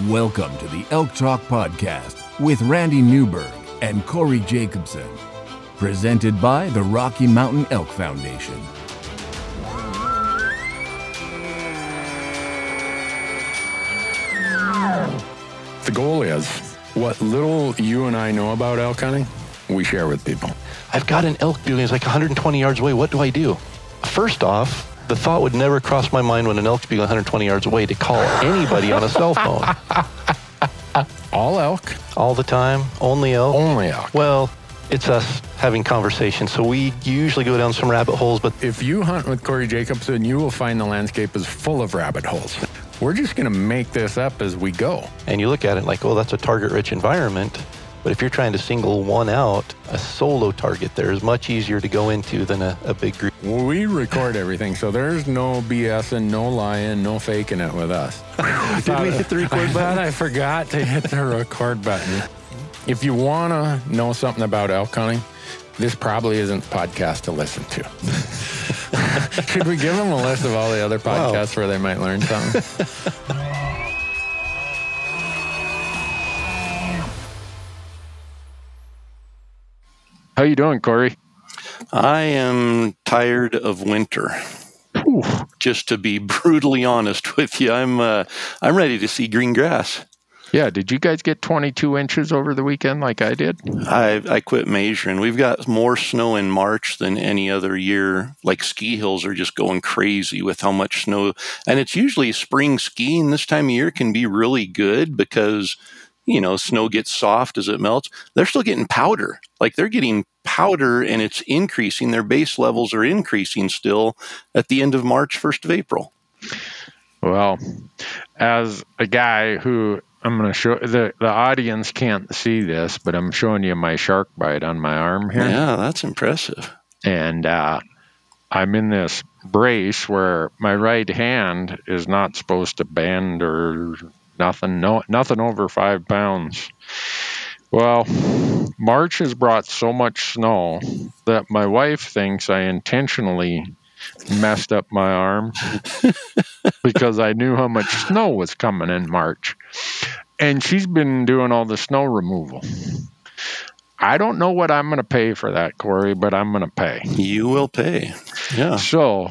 Welcome to the Elk Talk Podcast with Randy Newberg and Corey Jacobson. Presented by the Rocky Mountain Elk Foundation. The goal is, what little you and I know about elk hunting, we share with people. I've got an elk building. It's like 120 yards away. What do I do? First off, the thought would never cross my mind when an elk's being 120 yards away to call anybody on a cell phone. All elk? All the time? Only elk? Only elk. Well, it's us having conversations, so we usually go down some rabbit holes, but If you hunt with Corey Jacobson, you will find the landscape is full of rabbit holes. We're just going to make this up as we go. and you look at it like, oh, that's a target-rich environment. But if you're trying to single one out, a solo target there is much easier to go into than a big group. We record everything, so there's no BSing, no lying, no faking it with us. Did we hit the record I thought button? I forgot to hit the record button. If you want to know something about elk hunting, this probably isn't the podcast to listen to. Should we give them a list of all the other podcasts where they might learn something? How you doing, Corey? I am tired of winter. Just to be brutally honest with you, I'm ready to see green grass. Yeah, did you guys get 22 inches over the weekend like I did? I quit measuring. We've got more snow in March than any other year. Like ski hills are just going crazy with how much snow. And it's usually spring skiing this time of year can be really good because, you know, snow gets soft as it melts. They're still getting powder. Like they're getting powder and it's increasing. Their base levels are increasing still at the end of March, 1st of April. Well, as a guy who I'm going to show the audience can't see this, but I'm showing you my shark bite on my arm here. Yeah, that's impressive. And I'm in this brace where my right hand is not supposed to bend or nothing. Nothing over 5 pounds. Well, March has brought so much snow that my wife thinks I intentionally messed up my arm because I knew how much snow was coming in March. And she's been doing all the snow removal. I don't know what I'm going to pay for that, Corey, but I'm going to pay. You will pay. Yeah. So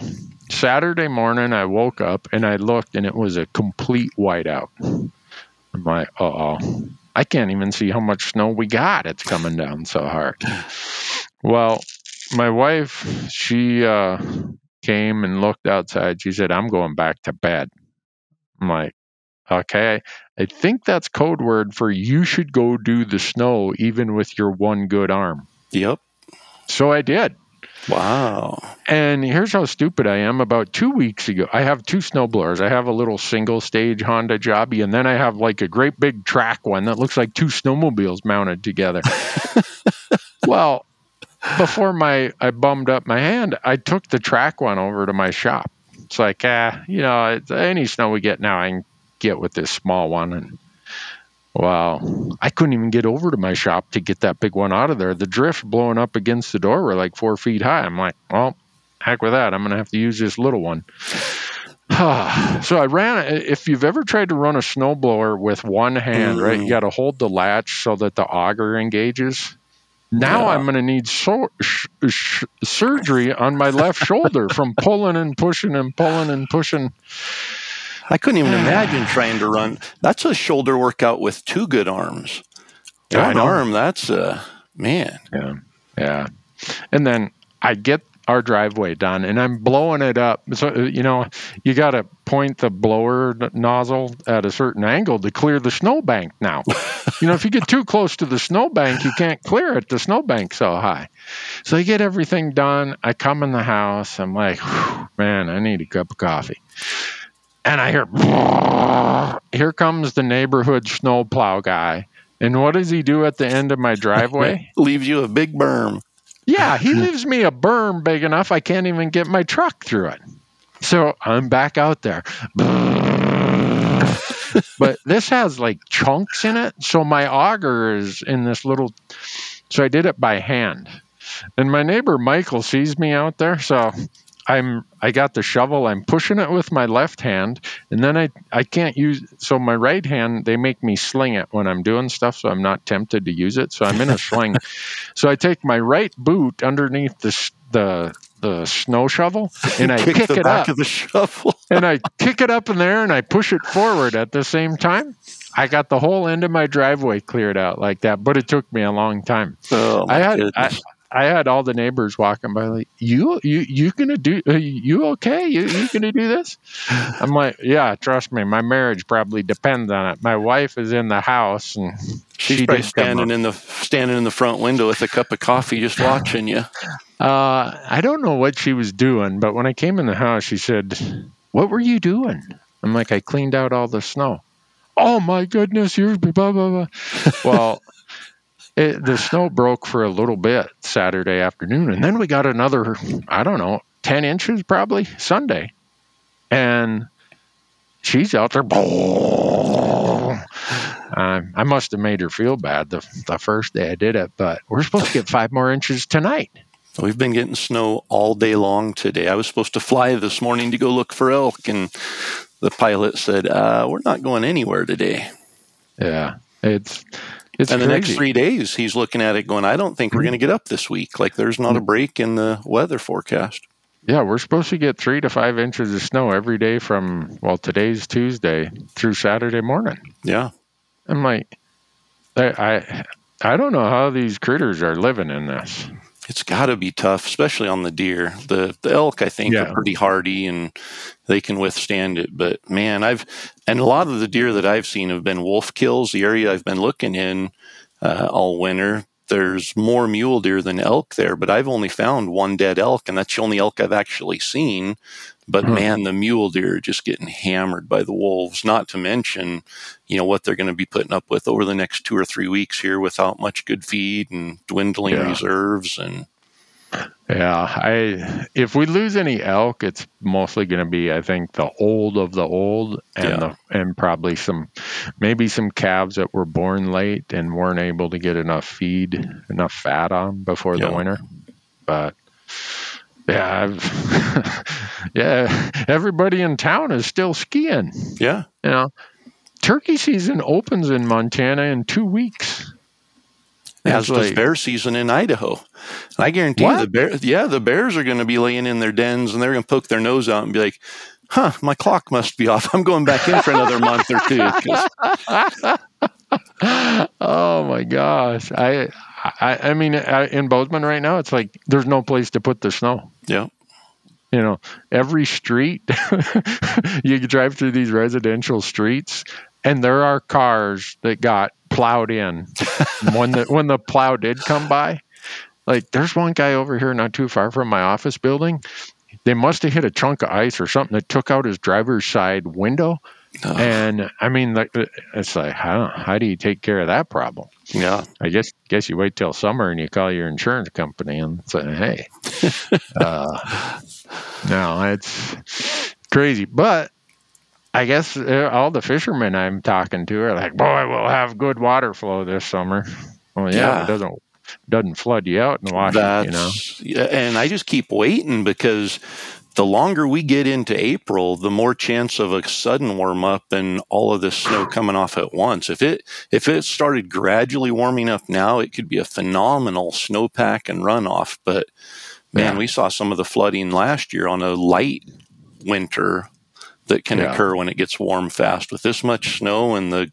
Saturday morning, I woke up and I looked and it was a complete whiteout. I'm like, uh-oh. I can't even see how much snow we got. It's coming down so hard. Well, my wife, she came and looked outside. She said, I'm going back to bed. I'm like, okay. I think that's code word for you should go do the snow even with your one good arm. Yep. So I did. Wow. And here's how stupid I am. About 2 weeks ago, I have 2 snowblowers. I have a little single stage Honda Jobby, and then I have like a great big track one that looks like 2 snowmobiles mounted together. Well, before I bummed up my hand, I took the track one over to my shop. It's like, any snow we get now, I can get with this small one. And well, I couldn't even get over to my shop to get that big one out of there. The drifts blowing up against the door were like 4 feet high. I'm like, well, heck with that. I'm going to have to use this little one. So I ran. If you've ever tried to run a snowblower with one hand, right, you got to hold the latch so that the auger engages. Now I'm going to need surgery on my left shoulder from pulling and pushing and pulling and pushing. I couldn't even imagine trying to run. That's a shoulder workout with 2 good arms. One arm, that's man. Yeah. And then I get our driveway done and I'm blowing it up. So, you got to point the blower nozzle at a certain angle to clear the snowbank now. If you get too close to the snowbank, you can't clear it. The snowbank's so high. So I get everything done. I come in the house. I'm like, man, I need a cup of coffee. And I hear, here comes the neighborhood snowplow guy. And what does he do at the end of my driveway? Leaves you a big berm. Yeah, he leaves me a berm big enough I can't even get my truck through it. So I'm back out there. But this has like chunks in it. So my auger is in this little, so I did it by hand. And my neighbor Michael sees me out there. So I got the shovel. I'm pushing it with my left hand, and then I can't use. So my right hand, they make me sling it when I'm doing stuff, so I'm not tempted to use it. So I'm in a sling. So I take my right boot underneath the snow shovel, and I kick the it back up. of the shovel. And I kick it up in there, and I push it forward at the same time. I got the whole end of my driveway cleared out like that, but it took me a long time. Oh, my goodness. I had all the neighbors walking by like, you gonna do, you okay? You gonna do this? I'm like, yeah, trust me, my marriage probably depends on it. My wife is in the house, and She's probably standing in the front window with a cup of coffee, just watching you. I don't know what she was doing, but when I came in the house, she said, "What were you doing?" I'm like, "I cleaned out all the snow." Oh my goodness, you're blah blah blah. Well. The snow broke for a little bit Saturday afternoon, and then we got another, 10 inches probably Sunday. And she's out there. I must have made her feel bad the first day I did it, but we're supposed to get 5 more inches tonight. We've been getting snow all day long today. I was supposed to fly this morning to go look for elk, and the pilot said, we're not going anywhere today. Yeah, it's and the crazy. next 3 days, he's looking at it going, I don't think we're going to get up this week. Like, there's not a break in the weather forecast. Yeah, we're supposed to get 3 to 5 inches of snow every day from, today's Tuesday through Saturday morning. Yeah. I'm like, I don't know how these critters are living in this. It's got to be tough, especially on the deer. The elk, I think, are pretty hardy and they can withstand it. But man, and a lot of the deer that I've seen have been wolf kills. The area I've been looking in all winter, there's more mule deer than elk there, but I've only found 1 dead elk, and that's the only elk I've actually seen. But man, the mule deer are just getting hammered by the wolves, not to mention, what they're going to be putting up with over the next 2 or 3 weeks here without much good feed and dwindling reserves. And if we lose any elk, it's mostly going to be, I think, the old of the old, and probably maybe some calves that were born late and weren't able to get enough fat on before the winter. But everybody in town is still skiing. Yeah. Turkey season opens in Montana in 2 weeks. As does bear season in Idaho. And I guarantee you the bears are going to be laying in their dens, and they're going to poke their nose out and be like, my clock must be off. I'm going back in for another month or two. Oh my gosh. I mean, in Bozeman right now, it's like there's no place to put the snow. Yeah. Every street, you drive through these residential streets, and there are cars that got plowed in when the plow did come by. Like, there's one guy over here not too far from my office building. They must have hit a chunk of ice or something that took out his driver's side window. And I mean, it's like, how do you take care of that problem? Yeah, I guess you wait till summer and you call your insurance company and say, hey, no, it's crazy. But I guess all the fishermen I'm talking to are like, boy, we'll have good water flow this summer. Well, it doesn't flood you out in Washington, And I just keep waiting, because the longer we get into April, the more chance of a sudden warm up and all of this snow coming off at once. If it started gradually warming up now, it could be a phenomenal snowpack and runoff. But man, we saw some of the flooding last year on a light winter that can occur when it gets warm fast. With this much snow and the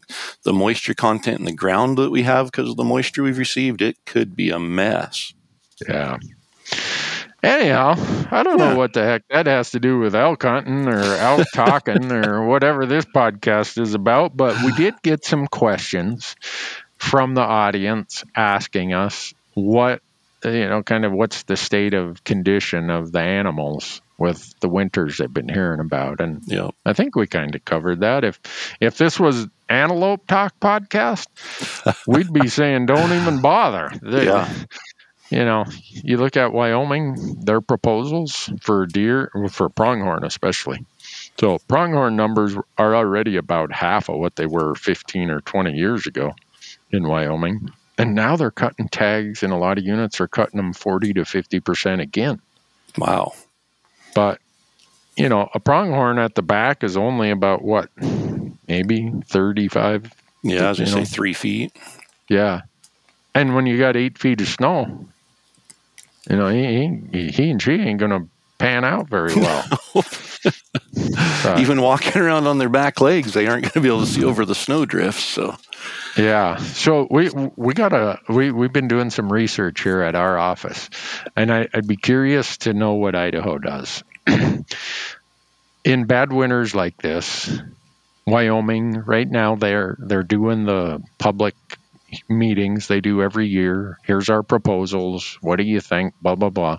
moisture content in the ground that we have because of the moisture we've received, it could be a mess. Yeah. Anyhow, I don't know what the heck that has to do with elk hunting or elk talking or whatever this podcast is about, but we did get some questions from the audience asking us what's the state of condition of the animals with the winters they've been hearing about. And I think we kind of covered that. If this was Antelope Talk Podcast, we'd be saying don't even bother. You look at Wyoming, their proposals for deer, for pronghorn especially. So pronghorn numbers are already about half of what they were 15 or 20 years ago in Wyoming. And now they're cutting tags, and a lot of units are cutting them 40 to 50% again. Wow. But, a pronghorn at the back is only about what? Maybe 35. Yeah, I was going to say 3 feet. Yeah. And when you got 8 feet of snow, he and she ain't going to pan out very well. Even walking around on their back legs, they aren't going to be able to see over the snowdrifts. So, yeah. So we've been doing some research here at our office, and I'd be curious to know what Idaho does. In bad winters like this, Wyoming right now they're doing the public meetings they do every year. Here's our proposals. What do you think? Blah, blah, blah.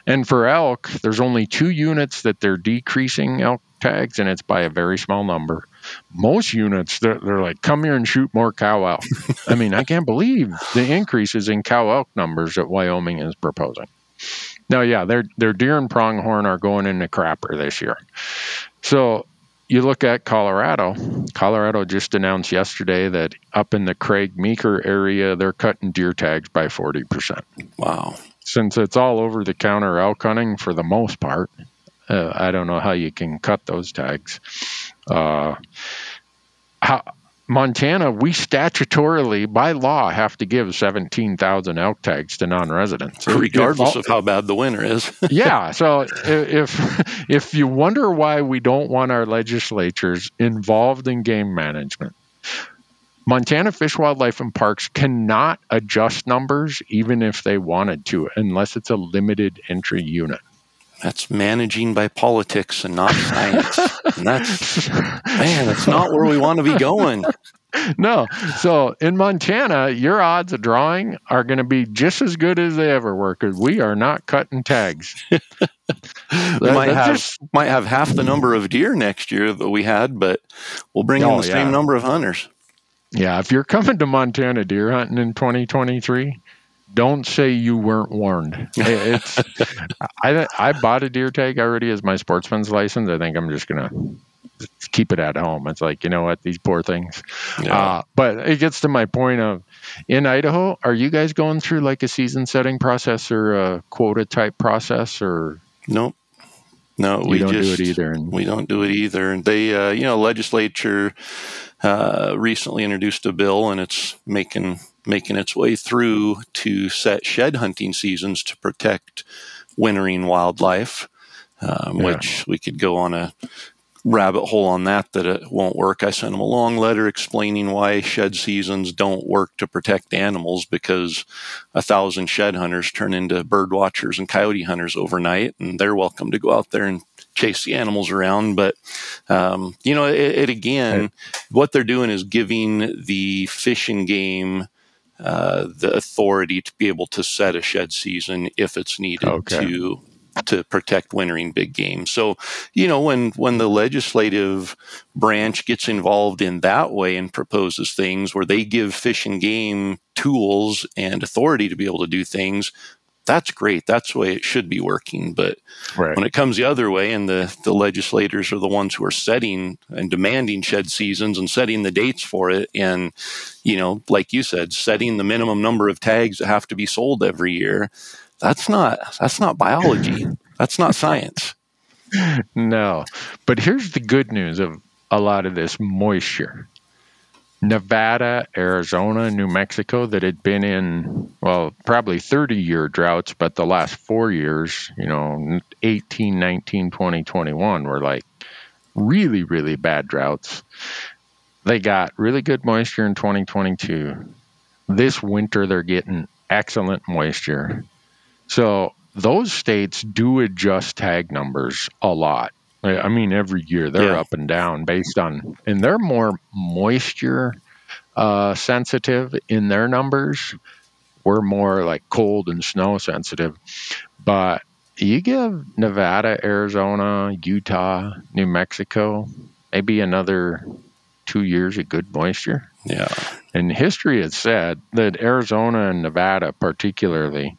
And for elk, there's only 2 units that they're decreasing elk tags, and it's by a very small number. Most units, they're like, come here and shoot more cow elk. I mean, I can't believe the increases in cow elk numbers that Wyoming is proposing. Now, yeah, their deer and pronghorn are going into crapper this year. So you look at Colorado. Colorado just announced yesterday that up in the Craig Meeker area, they're cutting deer tags by 40%. Wow. Since it's all over the counter elk hunting for the most part, I don't know how you can cut those tags. Montana, we statutorily, by law, have to give 17,000 elk tags to non-residents. Regardless of how bad the winter is. Yeah, so if you wonder why we don't want our legislatures involved in game management, Montana Fish, Wildlife, and Parks cannot adjust numbers even if they wanted to, unless it's a limited entry unit. That's managing by politics and not science. And that's not where we want to be going. No. So in Montana, your odds of drawing are going to be just as good as they ever were, because we are not cutting tags. We might have half the number of deer next year that we had, but we'll bring in the same number of hunters. Yeah, if you're coming to Montana deer hunting in 2023, don't say you weren't warned. I bought a deer tag already as my sportsman's license. I think I'm just going to keep it at home. It's like, you know what, these poor things. Yeah. But it gets to my point of, in Idaho, are you guys going through like a season setting process or a quota type process? Or Nope. No, we don't do it either. We don't do it either. And they, legislature recently introduced a bill, and it's making its way through to set shed hunting seasons to protect wintering wildlife, which we could go on a rabbit hole on that it won't work. I sent them a long letter explaining why shed seasons don't work to protect animals, because 1,000 shed hunters turn into bird watchers and coyote hunters overnight, and they're welcome to go out there and chase the animals around. But, what they're doing is giving the Fish and Game the authority to be able to set a shed season if it's needed to protect wintering big game. So, when the legislative branch gets involved in that way and proposes things where they give Fish and Game tools and authority to be able to do things, that's great. That's the way it should be working. But when it comes the other way, and the legislators are the ones who are setting and demanding shed seasons and setting the dates for it, and, like you said, setting the minimum number of tags that have to be sold every year, that's not biology. That's not science. No. But here's the good news of a lot of this moisture. Nevada, Arizona, New Mexico, that had been in, probably 30-year droughts, but the last 4 years, 18, 19, 20, 21 were like really, really bad droughts. They got really good moisture in 2022. This winter, they're getting excellent moisture. So those states do adjust tag numbers a lot. I mean, every year they're up and down based on, and they're more moisture sensitive in their numbers. We're more like cold and snow sensitive. But you give Nevada, Arizona, Utah, New Mexico, maybe another 2 years of good moisture. Yeah. And history has said that Arizona and Nevada particularly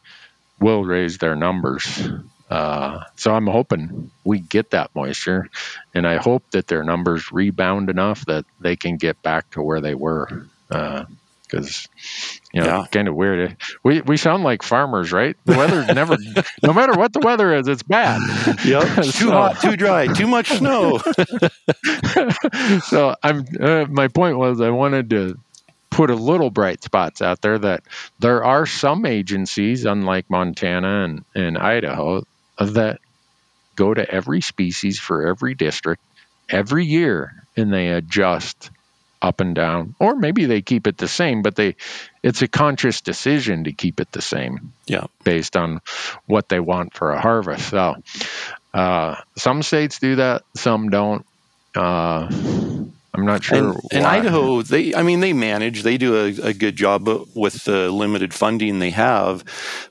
will raise their numbers. So I'm hoping we get that moisture, and I hope that their numbers rebound enough that they can get back to where they were because kind of weird. We sound like farmers, right? The weather never, no matter what the weather is, it's bad. Yep, too hot, too dry, too much snow. So my point was I wanted to put a little bright spots out there that there are some agencies, unlike Montana and Idaho, that go to every species for every district every year, and they adjust up and down, or maybe they keep it the same, but it's a conscious decision to keep it the same, based on what they want for a harvest. So some states do that, some don't. I'm not sure. And Idaho, they manage. They do a good job with the limited funding they have,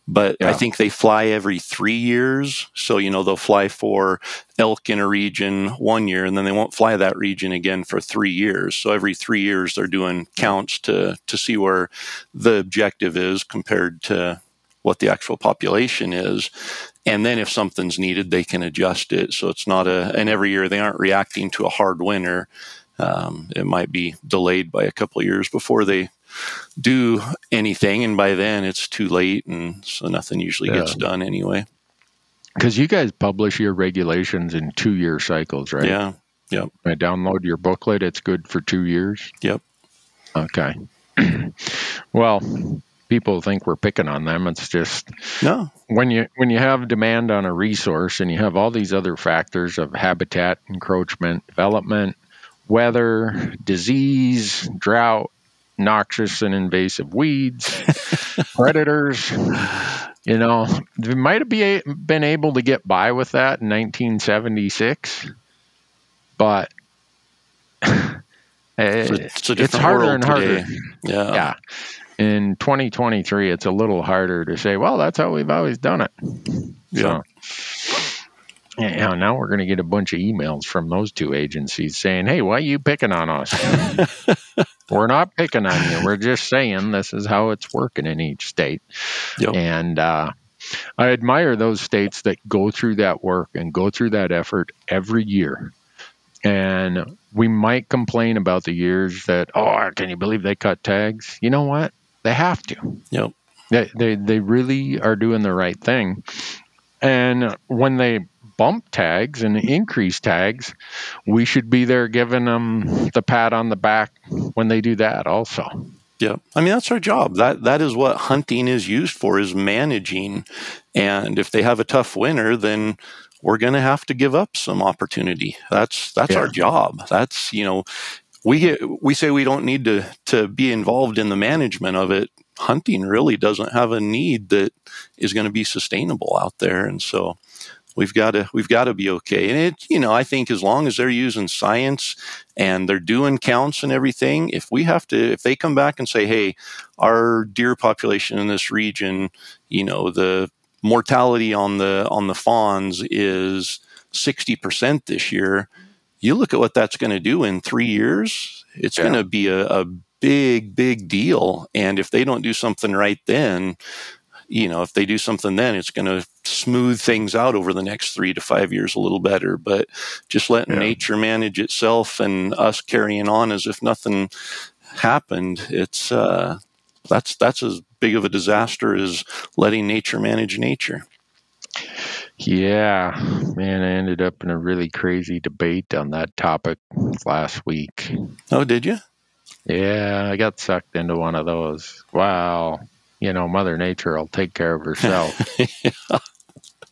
but I think they fly every 3 years. So, they'll fly for elk in a region 1 year, and then they won't fly that region again for 3 years. So every 3 years they're doing counts to see where the objective is compared to what the actual population is. And then if something's needed, they can adjust it. So it's not and every year they aren't reacting to a hard winter. It might be delayed by a couple of years before they do anything, and by then it's too late, and so nothing usually gets done anyway. Because you guys publish your regulations in 2-year cycles, right? Yeah. Yep. I download your booklet. It's good for 2 years. Yep. Okay. Well, people think we're picking on them. It's just when you have demand on a resource and you have all these other factors of habitat, encroachment, development, weather, disease, drought, noxious and invasive weeds, predators. They might have been able to get by with that in 1976, but it's harder and harder. Yeah. In 2023, it's a little harder to say, well, that's how we've always done it. Yeah. So, now we're going to get a bunch of emails from those two agencies saying, hey, why are you picking on us? We're not picking on you. We're just saying this is how it's working in each state. Yep. And I admire those states that go through that work and go through that effort every year. And we might complain about the years that, can you believe they cut tags? You know what? They have to. Yep. They really are doing the right thing. And when they bump tags and increase tags, we should be there giving them the pat on the back when they do that also. Yeah. That's our job. That is what hunting is used for, is managing. And if they have a tough winter, then we're going to have to give up some opportunity. That's our job. That's, we say we don't need to be involved in the management of it. Hunting really doesn't have a need that is going to be sustainable out there. And so we've got to be okay. And it, I think as long as they're using science and they're doing counts and everything, if they come back and say, hey, our deer population in this region, the mortality on the fawns is 60% this year, you look at what that's going to do in 3 years, it's going to be a big deal. And if they don't do something right then, if they do something then, it's going to smooth things out over the next 3 to 5 years a little better. But just letting nature manage itself and us carrying on as if nothing happened, it's that's as big of a disaster as letting nature manage nature. Yeah, man, I ended up in a really crazy debate on that topic last week. Oh, did you? Yeah, I got sucked into one of those. Wow. Mother Nature will take care of herself.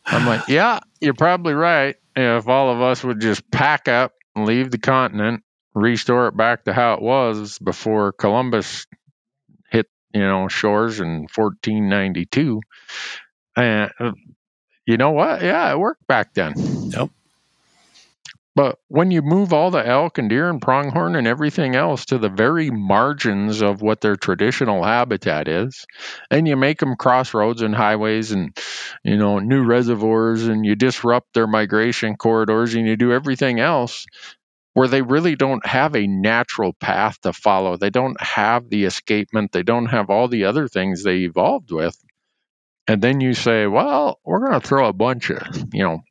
I'm like, yeah, you're probably right. If all of us would just pack up and leave the continent, restore it back to how it was before Columbus hit, shores in 1492. And you know what? Yeah, it worked back then. Yep. But when you move all the elk and deer and pronghorn and everything else to the very margins of what their traditional habitat is, and you make them crossroads and highways and, new reservoirs, and you disrupt their migration corridors, and you do everything else where they really don't have a natural path to follow. They don't have the escapement. They don't have all the other things they evolved with. And then you say, well, we're going to throw a bunch of,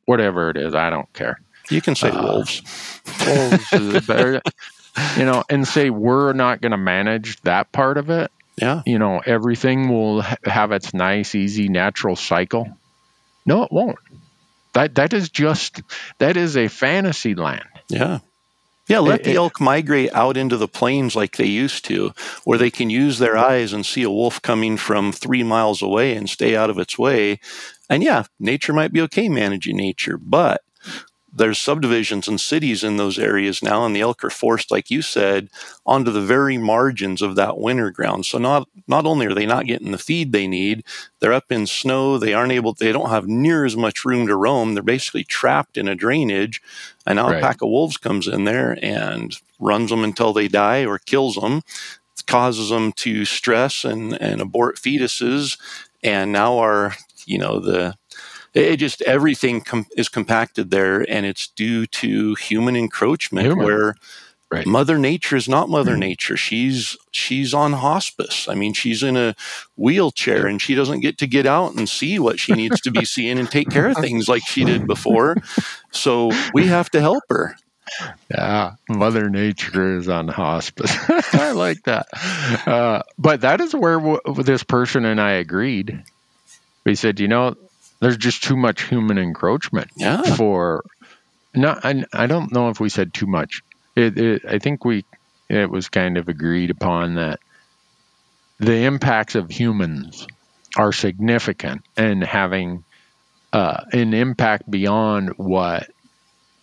whatever it is. I don't care. You can say wolves. Wolves is better, and say we're not going to manage that part of it. Yeah. Everything will have its nice, easy, natural cycle. No, it won't. That is a fantasy land. Yeah. Yeah, let the elk migrate out into the plains like they used to, where they can use their eyes and see a wolf coming from 3 miles away and stay out of its way. And yeah, nature might be okay managing nature, but there's subdivisions and cities in those areas now, and the elk are forced, like you said, onto the very margins of that winter ground. So not only are they not getting the feed they need, they're up in snow. They don't have near as much room to roam. They're basically trapped in a drainage. And now a pack of wolves comes in there and runs them until they die or kills them, causes them to stress and abort fetuses. And now everything is compacted there, and it's due to human encroachment, where Mother Nature is not Mother Nature. She's on hospice. I mean, she's in a wheelchair, and she doesn't get out and see what she needs to be seeing and take care of things like she did before. So we have to help her. Yeah, Mother Nature is on hospice. I like that. But that is where this person and I agreed. We said, there's just too much human encroachment I don't know if we said too much. I think it was kind of agreed upon that the impacts of humans are significant and having an impact beyond what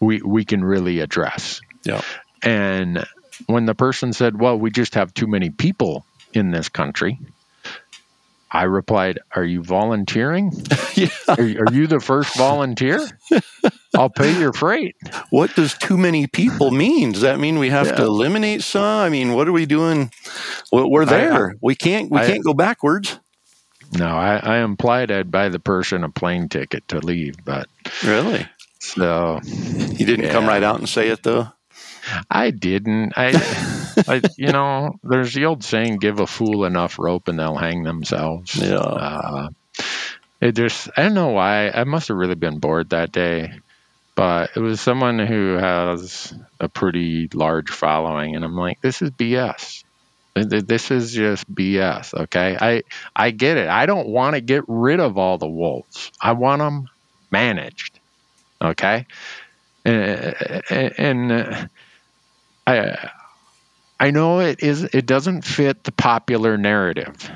we can really address. Yeah. And when the person said, well, we just have too many people in this country, I replied, are you volunteering? Yeah. Are you the first volunteer? I'll pay your freight. What does too many people mean? Does that mean we have to eliminate some? I mean, what are we doing? We're there. We can't go backwards. No, I implied I'd buy the person a plane ticket to leave, but really? So you didn't come right out and say it, though? I didn't. There's the old saying, give a fool enough rope and they'll hang themselves. Yeah. I don't know why. I must have really been bored that day, but it was someone who has a pretty large following, and I'm like, this is BS. This is just BS, okay? I get it. I don't want to get rid of all the wolves. I want them managed, okay? And I know it doesn't fit the popular narrative.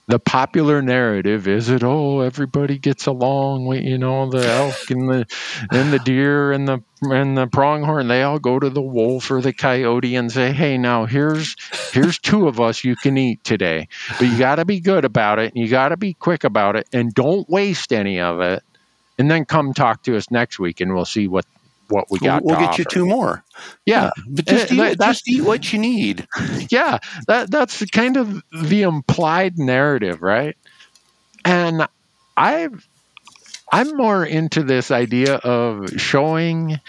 The popular narrative is that, everybody gets along with, the elk and the deer and the pronghorn. They all go to the wolf or the coyote and say, hey, now here's 2 of us you can eat today. But you got to be good about it, and you got to be quick about it, and don't waste any of it. And then come talk to us next week, and we'll see what we got. We'll get you 2 more. Yeah. But just eat what you need. Yeah. That's kind of the implied narrative, right? And I'm more into this idea of showing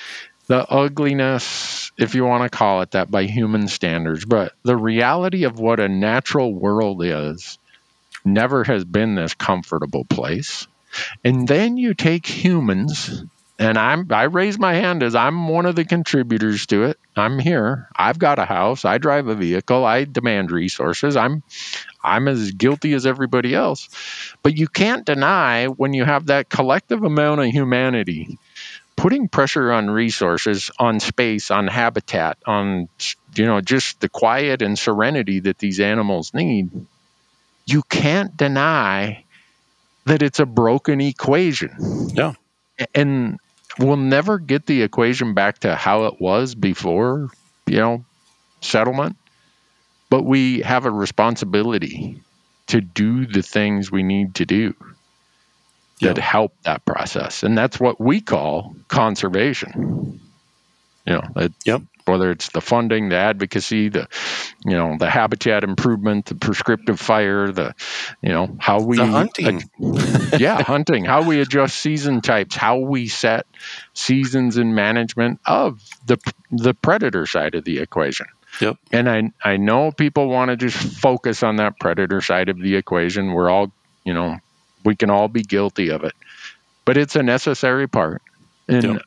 the ugliness, if you want to call it that, by human standards. But the reality of what a natural world is never has been this comfortable place. And then you take humans, and I raise my hand as I'm one of the contributors to it. I'm here. I've got a house. I drive a vehicle. I demand resources. I'm as guilty as everybody else. But you can't deny, when you have that collective amount of humanity putting pressure on resources, on space, on habitat, on just the quiet and serenity that these animals need, you can't deny that it's a broken equation. Yeah. And we'll never get the equation back to how it was before, settlement. But we have a responsibility to do the things we need to do that help that process. And that's what we call conservation. Whether it's the funding, the advocacy, the habitat improvement, the prescriptive fire, how we hunting, hunting, how we adjust season types, how we set seasons in management of the predator side of the equation. Yep. And I know people want to just focus on that predator side of the equation. We're all, we can all be guilty of it, but it's a necessary part. And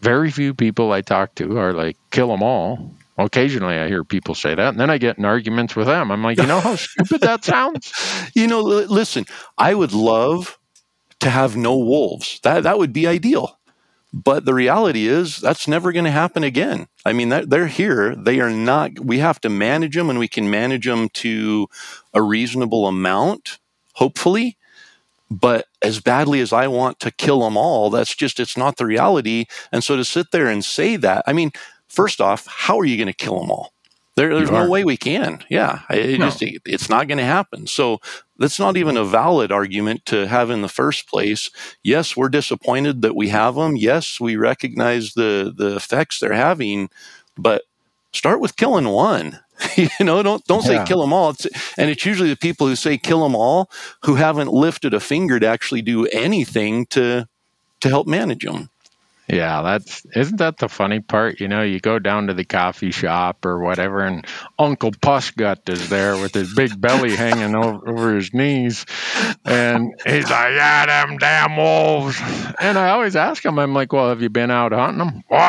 very few people I talk to are like, kill them all. Occasionally I hear people say that, and then I get in arguments with them. I'm like, you know how stupid that sounds? Listen, I would love to have no wolves. That would be ideal. But the reality is that's never going to happen again. I mean, they're here. They are not. We have to manage them, and we can manage them to a reasonable amount, hopefully. But as badly as I want to kill them all, it's not the reality. And so to sit there and say that, I mean, first off, how are you going to kill them all? There's no way we can. Yeah, it's not going to happen. So that's not even a valid argument to have in the first place. Yes, we're disappointed that we have them. Yes, we recognize the effects they're having, but start with killing one. Don't say kill them all. It's usually the people who say kill them all who haven't lifted a finger to actually do anything to help manage them. Yeah, isn't that the funny part? You go down to the coffee shop or whatever, and Uncle Pussgut is there with his big belly hanging over his knees, and he's like, "Yeah, them damn wolves." And I always ask him, I'm like, "Well, have you been out hunting them?" Well,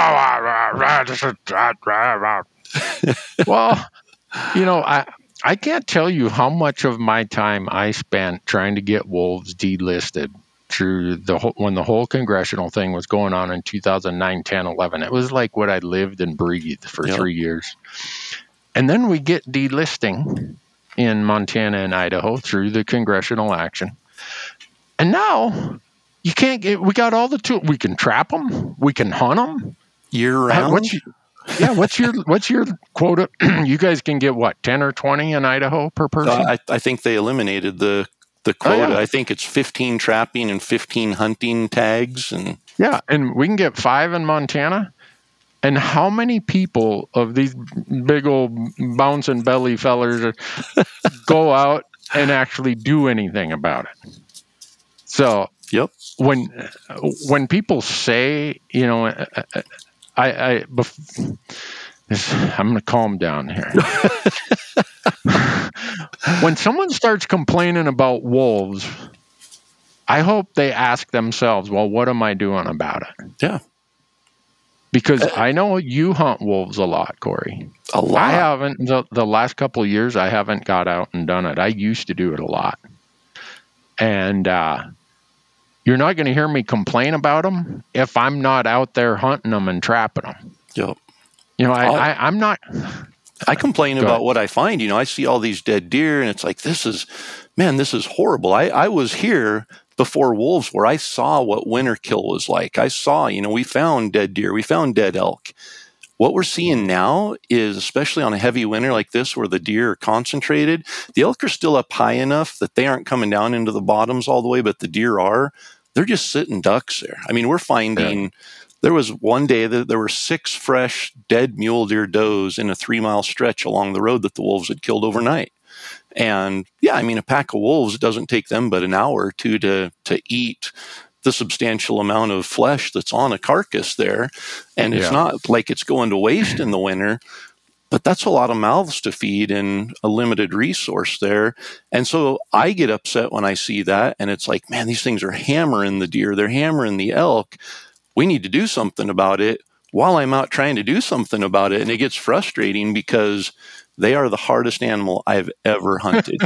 I can't tell you how much of my time I spent trying to get wolves delisted through when the whole congressional thing was going on in 2009, 10, 11. It was like what I lived and breathed for 3 years. And then we get delisting in Montana and Idaho through the congressional action. And now we got all the tools. We can trap them. We can hunt them. Year round? What's your quota? You guys can get what, 10 or 20 in Idaho per person? I think they eliminated the quota. Oh, yeah. I think it's 15 trapping and 15 hunting tags. And we can get 5 in Montana. And how many people of these big old bouncing belly fellers go out and actually do anything about it? So when people say, I'm going to calm down here. When someone starts complaining about wolves, I hope they ask themselves, well, what am I doing about it? Yeah. Because I know you hunt wolves a lot, Corey. A lot. I haven't. The last couple of years, I haven't got out and done it. I used to do it a lot. And you're not going to hear me complain about them if I'm not out there hunting them and trapping them. Yep. I'm not... I complain about what I find. I see all these dead deer, and it's like, this is horrible. I was here before wolves where I saw what winter kill was like. I saw, we found dead deer. We found dead elk. What we're seeing now is, especially on a heavy winter like this where the deer are concentrated, the elk are still up high enough that they aren't coming down into the bottoms all the way, but the deer are. They're just sitting ducks there. I mean, we're finding... Yeah. There was one day that there were 6 fresh dead mule deer does in a 3-mile stretch along the road that the wolves had killed overnight. And a pack of wolves, it doesn't take them but an hour or two to eat the substantial amount of flesh that's on a carcass there. And it's not like it's going to waste in the winter, but that's a lot of mouths to feed and a limited resource there. And so I get upset when I see that, and it's like, man, these things are hammering the deer. They're hammering the elk. We need to do something about it while I'm out trying to do something about it. And it gets frustrating because they are the hardest animal I've ever hunted.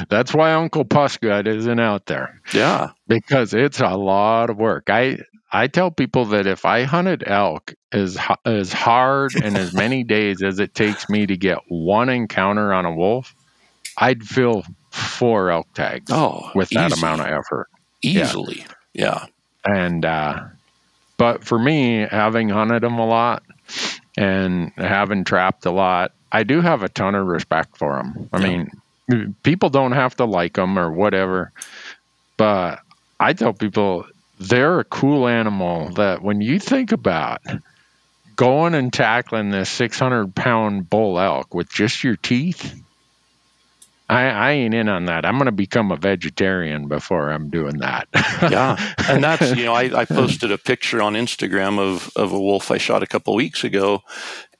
That's why Uncle Pussgut isn't out there. Yeah. Because it's a lot of work. I tell people that if I hunted elk as hard and as many days as it takes me to get one encounter on a wolf, I'd fill 4 elk tags with that amount of effort. Easily. Yeah. And, but for me, having hunted them a lot and having trapped a lot, I do have a ton of respect for them. I mean, people don't have to like them or whatever, but I tell people they're a cool animal that when you think about going and tackling this 600-pound bull elk with just your teeth, I ain't in on that. I'm going to become a vegetarian before I'm doing that. Yeah. And that's, I posted a picture on Instagram of a wolf I shot a couple of weeks ago,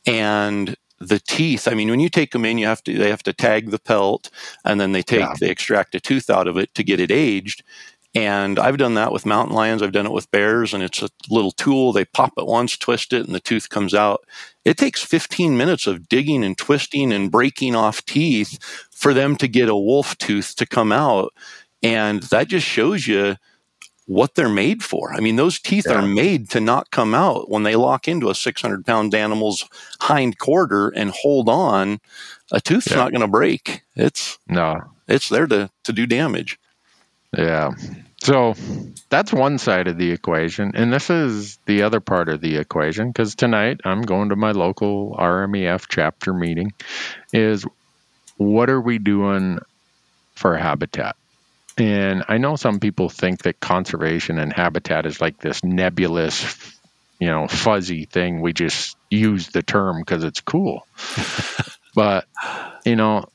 and the teeth, I mean, when you take them in, they have to tag the pelt, and then they extract a tooth out of it to get it aged. And I've done that with mountain lions. I've done it with bears, and it's a little tool. They pop it once, twist it, and the tooth comes out. It takes 15 minutes of digging and twisting and breaking off teeth for them to get a wolf tooth to come out. And that just shows you what they're made for. I mean, those teeth are made to not come out. When they lock into a 600-pound animal's hind quarter and hold on, a tooth's not going to break. It's there to do damage. Yeah. So that's one side of the equation. And this is the other part of the equation, because tonight I'm going to my local RMEF chapter meeting, is what are we doing for habitat? And I know some people think that conservation and habitat is like this nebulous, fuzzy thing. We just use the term because it's cool. But,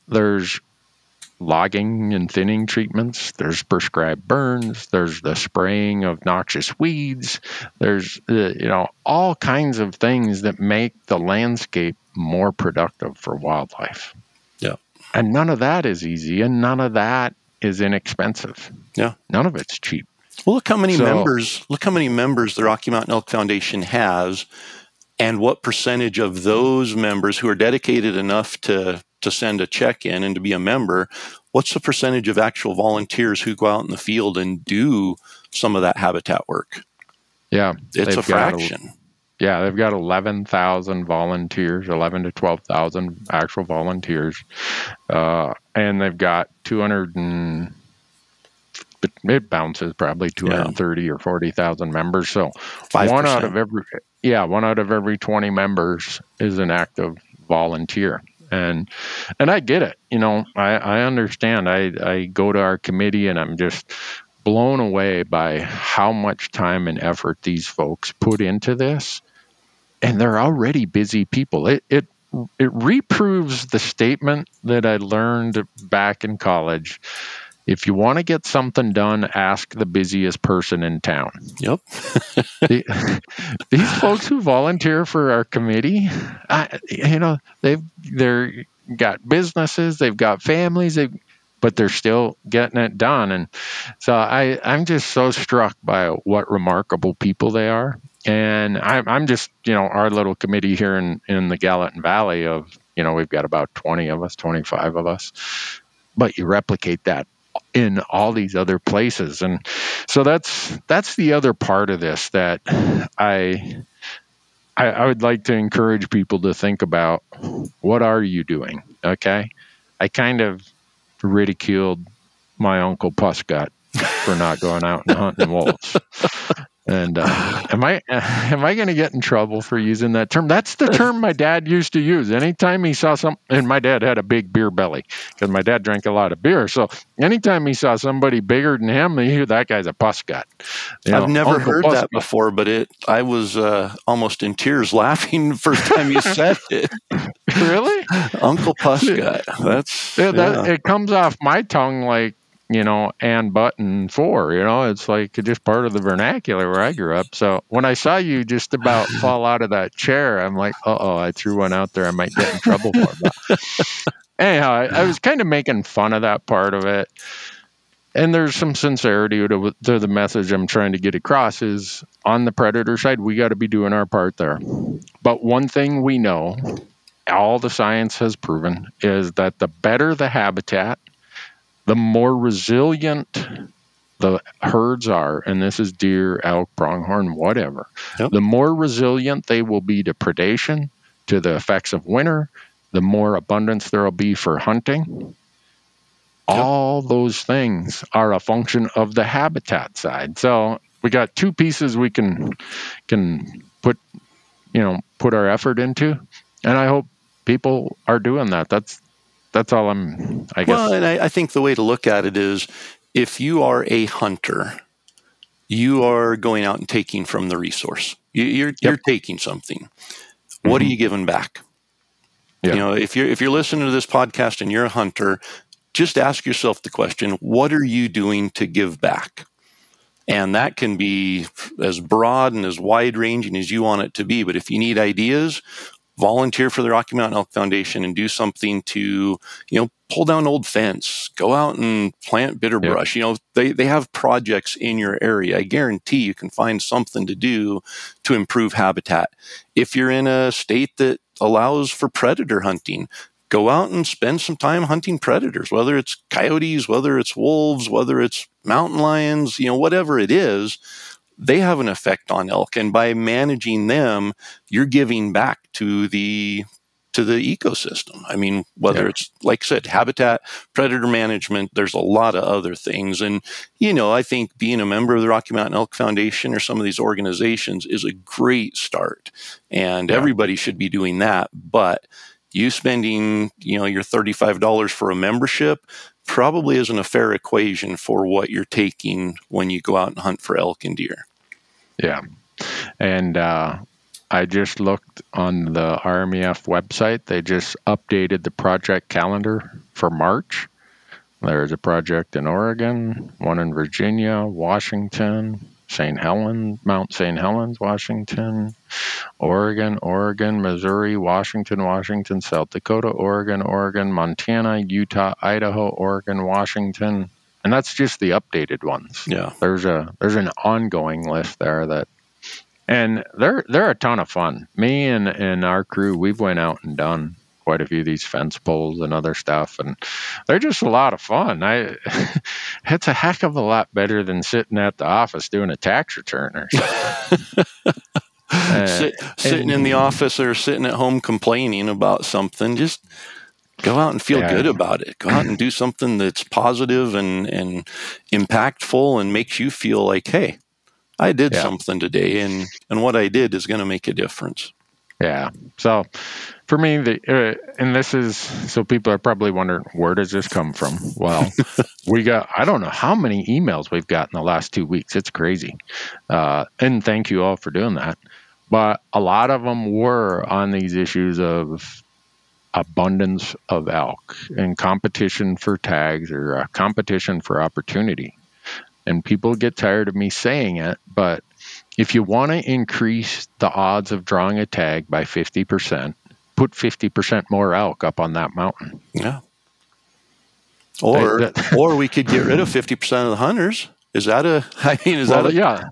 there's logging and thinning treatments, there's prescribed burns, there's the spraying of noxious weeds, there's all kinds of things that make the landscape more productive for wildlife. Yeah. And none of that is easy, and none of that is inexpensive. Yeah. None of it's cheap. Well, look how many members the Rocky Mountain Elk Foundation has, and what percentage of those members who are dedicated enough to send a check in and to be a member, what's the percentage of actual volunteers who go out in the field and do some of that habitat work? Yeah. It's a fraction. They've got 11,000 volunteers, 11 to 12,000 actual volunteers. And they've got 200 and it bounces probably 230 or 40,000 members. So 5%. one out of every 20 members is an active volunteer. And I get it. I understand. I go to our committee and I'm just blown away by how much time and effort these folks put into this. And they're already busy people. It reproves the statement that I learned back in college. If you want to get something done, ask the busiest person in town. Yep. These folks who volunteer for our committee, they're got businesses, they've got families, but they're still getting it done. And so I'm just so struck by what remarkable people they are. And I'm just, our little committee here in the Gallatin Valley of, we've got about 20 of us, 25 of us, but you replicate that in all these other places. And so that's the other part of this that I would like to encourage people to think about. What are you doing? Okay. I kind of ridiculed my Uncle Pussgut for not going out and hunting wolves. And am I going to get in trouble for using that term? That's the term my dad used to use. Anytime he saw and my dad had a big beer belly because my dad drank a lot of beer. So anytime he saw somebody bigger than him, he knew that guy's a pussgut. I've never heard that before, but I was almost in tears laughing the first time you said it. Really? Uncle Pussgut. It comes off my tongue like, and button 4, it's like just part of the vernacular where I grew up. So when I saw you just about fall out of that chair, I'm like, I threw one out there. I might get in trouble for it. Anyhow, I was kind of making fun of that part of it. And there's some sincerity to the message I'm trying to get across is on the predator side, we got to be doing our part there. But one thing we know, all the science has proven, is that the better the habitat, the more resilient the herds are, and this is deer, elk, pronghorn, whatever, the more resilient they will be to predation, to the effects of winter, the more abundance there will be for hunting. All those things are a function of the habitat side. So we got two pieces we can put our effort into, and I hope people are doing that. That's all I guess. Well, and I think the way to look at it is if you are a hunter, you are going out and taking from the resource. You're taking something. What are you giving back? Yeah. If you're listening to this podcast and you're a hunter, just ask yourself the question, what are you doing to give back? And that can be as broad and as wide ranging as you want it to be. But if you need ideas, volunteer for the Rocky Mountain Elk Foundation and do something to, pull down old fence, go out and plant bitter brush. They have projects in your area. I guarantee you can find something to do to improve habitat. If you're in a state that allows for predator hunting, go out and spend some time hunting predators, whether it's coyotes, whether it's wolves, whether it's mountain lions, whatever it is. They have an effect on elk, and by managing them, you're giving back to the ecosystem. I mean, whether it's, like I said, habitat, predator management, there's a lot of other things. And, I think being a member of the Rocky Mountain Elk Foundation or some of these organizations is a great start. And everybody should be doing that. But you spending, your $35 for a membership probably isn't a fair equation for what you're taking when you go out and hunt for elk and deer. Yeah. And I just looked on the RMEF website. They just updated the project calendar for March. There's a project in Oregon, one in Virginia, Washington, Mount St. Helens, Washington, Oregon, Missouri, Washington, South Dakota, Oregon, Montana, Utah, Idaho, Oregon, Washington. And that's just the updated ones. Yeah. There's an ongoing list there and they're a ton of fun. Me and our crew, we've went out and done quite a few of these fence poles and other stuff, and they're just a lot of fun. It's a heck of a lot better than sitting at the office doing a tax return or something. Sitting in the office or sitting at home complaining about something, just go out and feel good about it. Go out and do something that's positive and impactful and makes you feel like, hey, I did something today, and what I did is going to make a difference. Yeah. So for me, and this is, so people are probably wondering, where does this come from? Well, I don't know how many emails we've got in the last 2 weeks. It's crazy. And thank you all for doing that. But a lot of them were on these issues of abundance of elk and competition for tags or competition for opportunity. And people get tired of me saying it, but if you want to increase the odds of drawing a tag by 50%, put 50% more elk up on that mountain. Yeah. Or we could get rid of 50% of the hunters. Is that a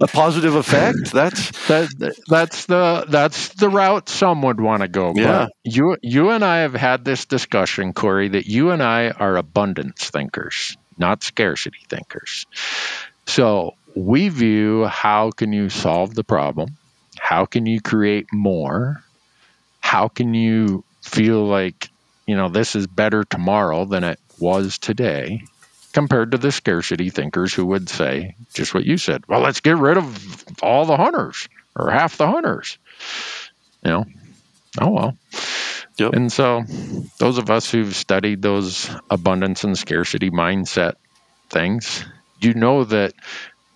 positive effect? That's the route some would want to go. Yeah. But you and I have had this discussion, Corey, that you and I are abundance thinkers, not scarcity thinkers. So we view, how can you solve the problem? How can you create more? How can you feel like, this is better tomorrow than it was today, compared to the scarcity thinkers who would say just what you said. Well, let's get rid of all the hunters or half the hunters. Oh, well. Yep. And so those of us who've studied those abundance and scarcity mindset things, that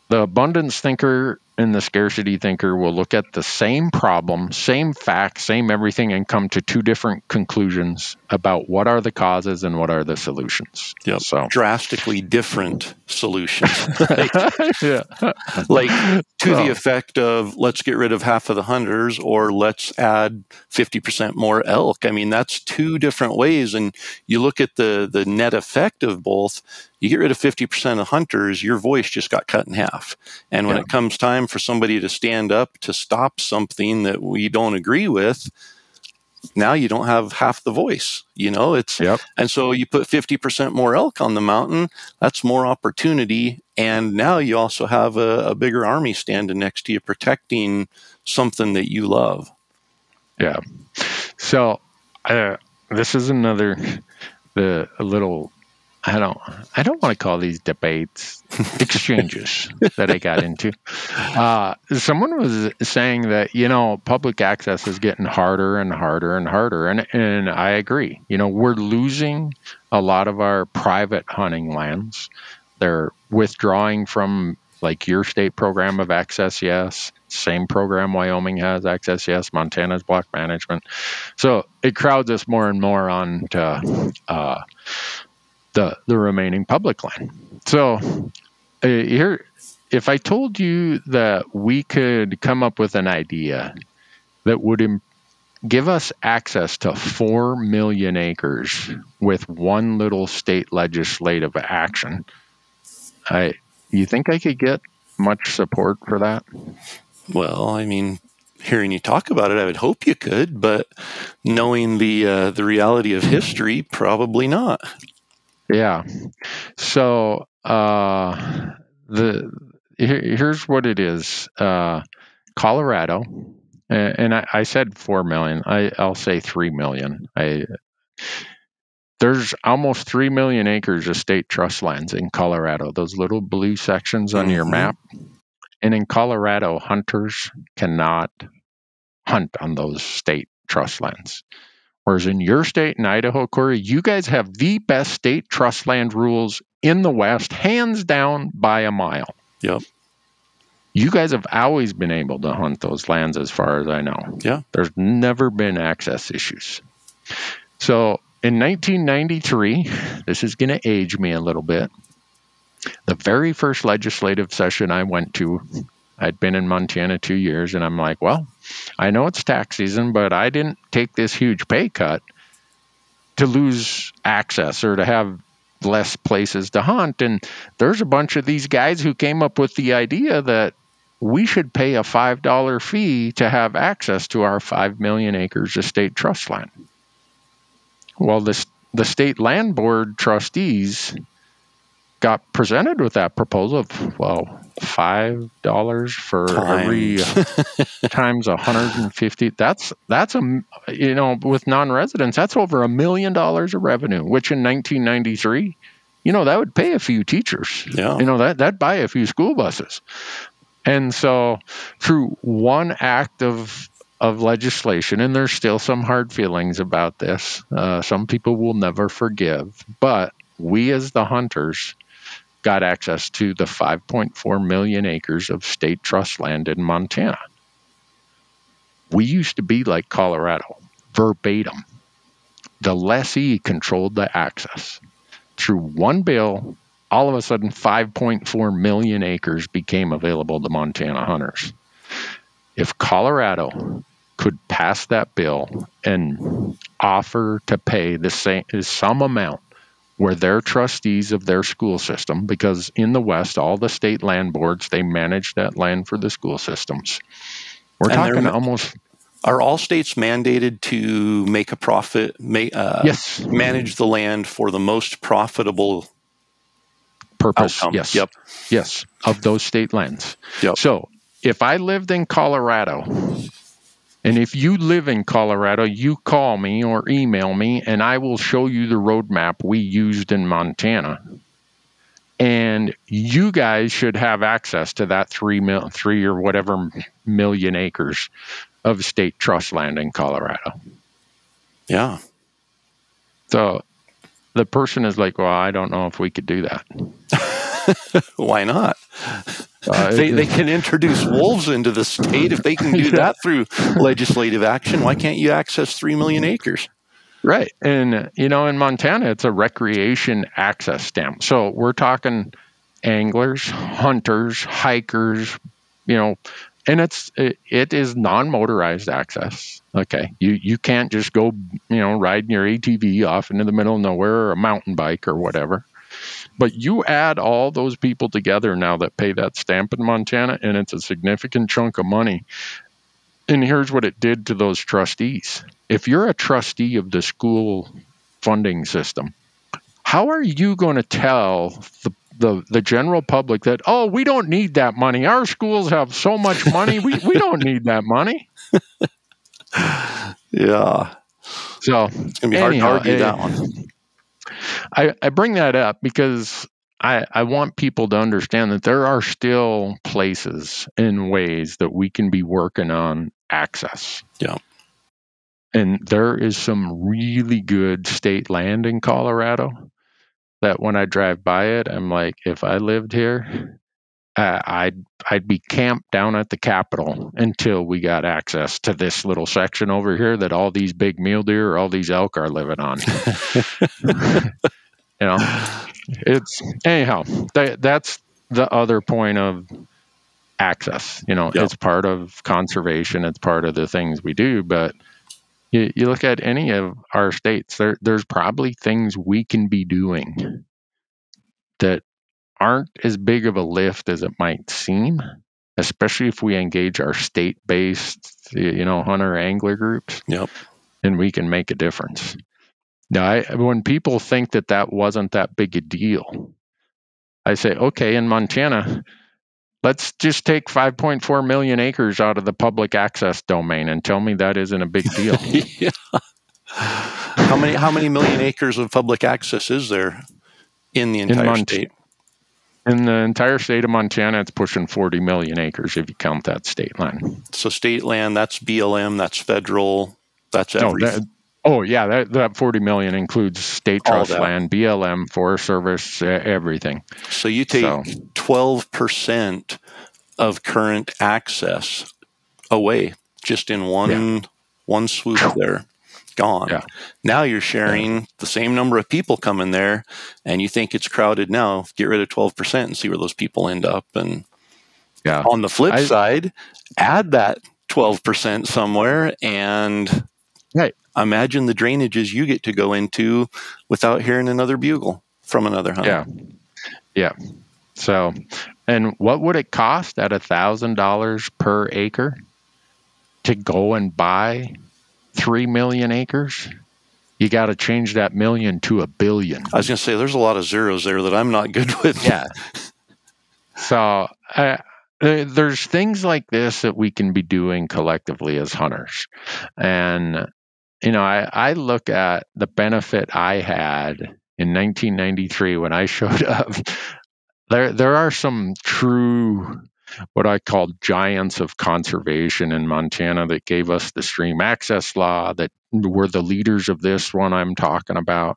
the abundance thinker and the scarcity thinker will look at the same problem, same facts, same everything, and come to two different conclusions about what are the causes and what are the solutions. Yep. So drastically different solutions. Like to the effect of, let's get rid of half of the hunters, or let's add 50% more elk. I mean, that's two different ways. And you look at the net effect of both. You get rid of 50% of hunters, your voice just got cut in half. And when it comes time for somebody to stand up to stop something that we don't agree with, now you don't have half the voice. And so you put 50% more elk on the mountain, that's more opportunity. And now you also have a bigger army standing next to you protecting something that you love. Yeah. So this is a little, I don't want to call these debates exchanges that I got into. Someone was saying that, public access is getting harder and harder and harder. And I agree. We're losing a lot of our private hunting lands. They're withdrawing from, like, your state program of Access Yes. Same program Wyoming has, Access Yes. Montana's block management. So it crowds us more and more on to the remaining public land. So here, if I told you that we could come up with an idea that would give us access to 4 million acres with one little state legislative action. You think I could get much support for that? Well, I mean, hearing you talk about it, I would hope you could, but knowing the reality of history, probably not. Yeah. So here's what it is. Colorado, and I said 4 million. I'll say 3 million. There's almost 3 million acres of state trust lands in Colorado, those little blue sections on your map. And in Colorado, hunters cannot hunt on those state trust lands. Whereas in your state, in Idaho, Corey, you guys have the best state trust land rules in the West, hands down by a mile. Yep. You guys have always been able to hunt those lands as far as I know. Yeah. There's never been access issues. So in 1993, this is going to age me a little bit. The very first legislative session I went to, I'd been in Montana 2 years, and I'm like, well, I know it's tax season, but I didn't take this huge pay cut to lose access or to have less places to hunt. And there's a bunch of these guys who came up with the idea that we should pay a $5 fee to have access to our 5 million acres of state trust land. Well, the state land board trustees got presented with that proposal of, well, $5 for every times 150. That's with non-residents, that's over $1 million of revenue, which in 1993, that would pay a few teachers. Yeah. That'd buy a few school buses. And so through one act of legislation, and there's still some hard feelings about this, some people will never forgive, but we as the hunters got access to the 5.4 million acres of state trust land in Montana. We used to be like Colorado, verbatim. The lessee controlled the access. Through one bill, all of a sudden 5.4 million acres became available to Montana hunters. If Colorado could pass that bill and offer to pay some amount where they're trustees of their school system, because in the West, all the state land boards, they manage that land for the school systems. We're talking almost... Are all states mandated to make a profit, yes, manage the land for the most profitable purpose? outcome? Yes. Yep. Yes, of those state lands. Yep. So if I lived in Colorado, and if you live in Colorado, you call me or email me, and I will show you the roadmap we used in Montana. And you guys should have access to that 3 or whatever million acres of state trust land in Colorado. Yeah. So the person is like, well, I don't know if we could do that. Why not? They can introduce wolves into the state. If they can do that through legislative action, why can't you access 3 million acres? Right. And, in Montana, it's a recreation access stamp. So we're talking anglers, hunters, hikers, and it is non-motorized access. Okay. You can't just go, riding your ATV off into the middle of nowhere or a mountain bike or whatever. But you add all those people together now that pay that stamp in Montana, and it's a significant chunk of money. And here's what it did to those trustees. If you're a trustee of the school funding system, how are you going to tell the general public that, oh, we don't need that money. Our schools have so much money. We don't need that money. Yeah. So it's going to be hard to argue that one. I bring that up because I want people to understand that there are still places and ways that we can be working on access. Yeah. And there is some really good state land in Colorado that when I drive by it, I'm like, if I lived here, I'd be camped down at the Capitol until we got access to this little section over here that all these big mule deer or all these elk are living on. It's anyhow. That's the other point of access. It's part of conservation. It's part of the things we do. But You look at any of our states, there's probably things we can be doing that aren't as big of a lift as it might seem, especially if we engage our state-based, hunter angler groups. Yep. And we can make a difference. Now, when people think that wasn't that big a deal, I say, okay, in Montana, let's just take 5.4 million acres out of the public access domain and tell me that isn't a big deal. Yeah. How many million acres of public access is there in the entire state? In the entire state of Montana, it's pushing 40 million acres if you count that state line. So state land, that's BLM, that's federal, that's everything. That 40 million includes state trust land, BLM, Forest Service, everything. So you take 12% of current access away just in one swoop there. Gone. Yeah. Now you're sharing the same number of people coming there, and you think it's crowded now. Get rid of 12% and see where those people end up. And on the flip side, add that 12% somewhere, and imagine the drainages you get to go into without hearing another bugle from another hunter. Yeah. So, and what would it cost at $1,000 per acre to go and buy 3 million acres? You got to change that million to a billion. I was going to say, there's a lot of zeros there that I'm not good with. Yeah. So there's things like this that we can be doing collectively as hunters. And, I look at the benefit I had in 1993 when I showed up. There are some true, what I call giants of conservation in Montana that gave us the stream access law, that were the leaders of this one I'm talking about.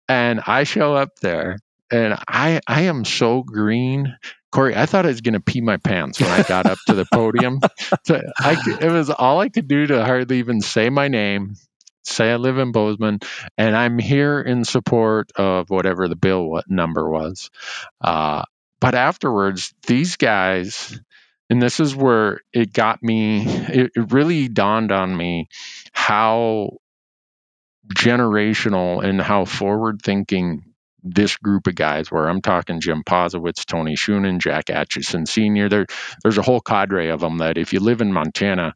And I show up there and I am so green. Corey, I thought I was going to pee my pants when I got up to the podium. So it was all I could do to hardly even say my name, say I live in Bozeman, and I'm here in support of whatever the bill number was. But afterwards, these guys, and this is where it got me, it really dawned on me how generational and how forward-thinking this group of guys were. I'm talking Jim Posowitz, Tony Schoonen, Jack Atchison Sr. There's a whole cadre of them that if you live in Montana,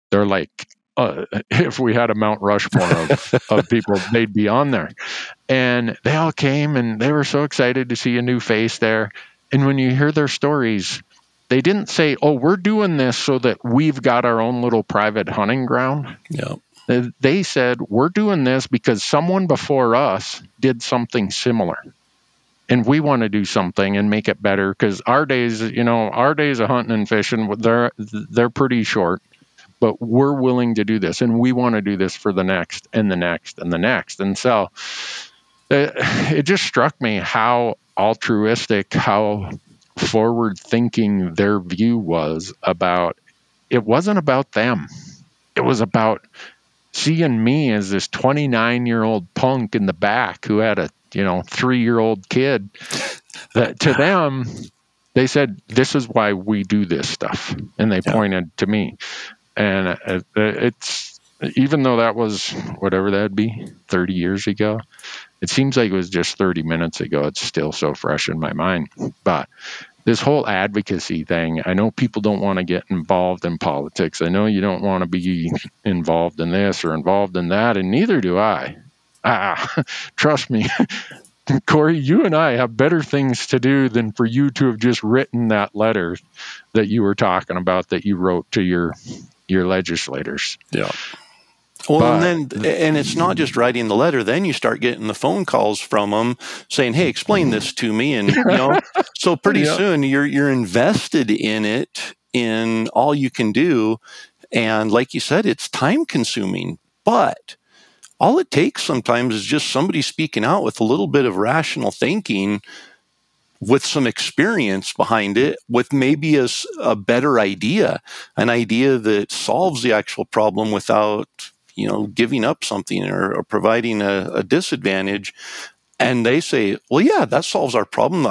they're like, if we had a Mount Rushmore of people, they'd be on there. And they all came and they were so excited to see a new face there. And when you hear their stories, they didn't say, oh, we're doing this so that we've got our own little private hunting ground. Yeah. They said, we're doing this because someone before us did something similar. And we want to do something and make it better, because our days of hunting and fishing, they're pretty short. But we're willing to do this, and we want to do this for the next and the next and the next. And so it just struck me how altruistic, how forward-thinking their view was about, it wasn't about them. It was about seeing me as this 29-year-old punk in the back who had a 3-year-old kid. That to them, they said, this is why we do this stuff. And they pointed to me. And it's, even though that was whatever that'd be, 30 years ago, it seems like it was just 30 minutes ago. It's still so fresh in my mind. But this whole advocacy thing, I know people don't want to get involved in politics. I know you don't want to be involved in this or involved in that, and neither do I. Trust me, Corey, you and I have better things to do than for you to have just written that letter that you were talking about, that you wrote to your legislators. Yeah. Well, and it's not just writing the letter. Then you start getting the phone calls from them saying, "Hey, explain this to me." And so pretty soon you're invested in it, in all you can do. And like you said, it's time consuming. But all it takes sometimes is just somebody speaking out with a little bit of rational thinking, with some experience behind it, with maybe a better idea, an idea that solves the actual problem without giving up something or providing a disadvantage. And they say, well, yeah, that solves our problem.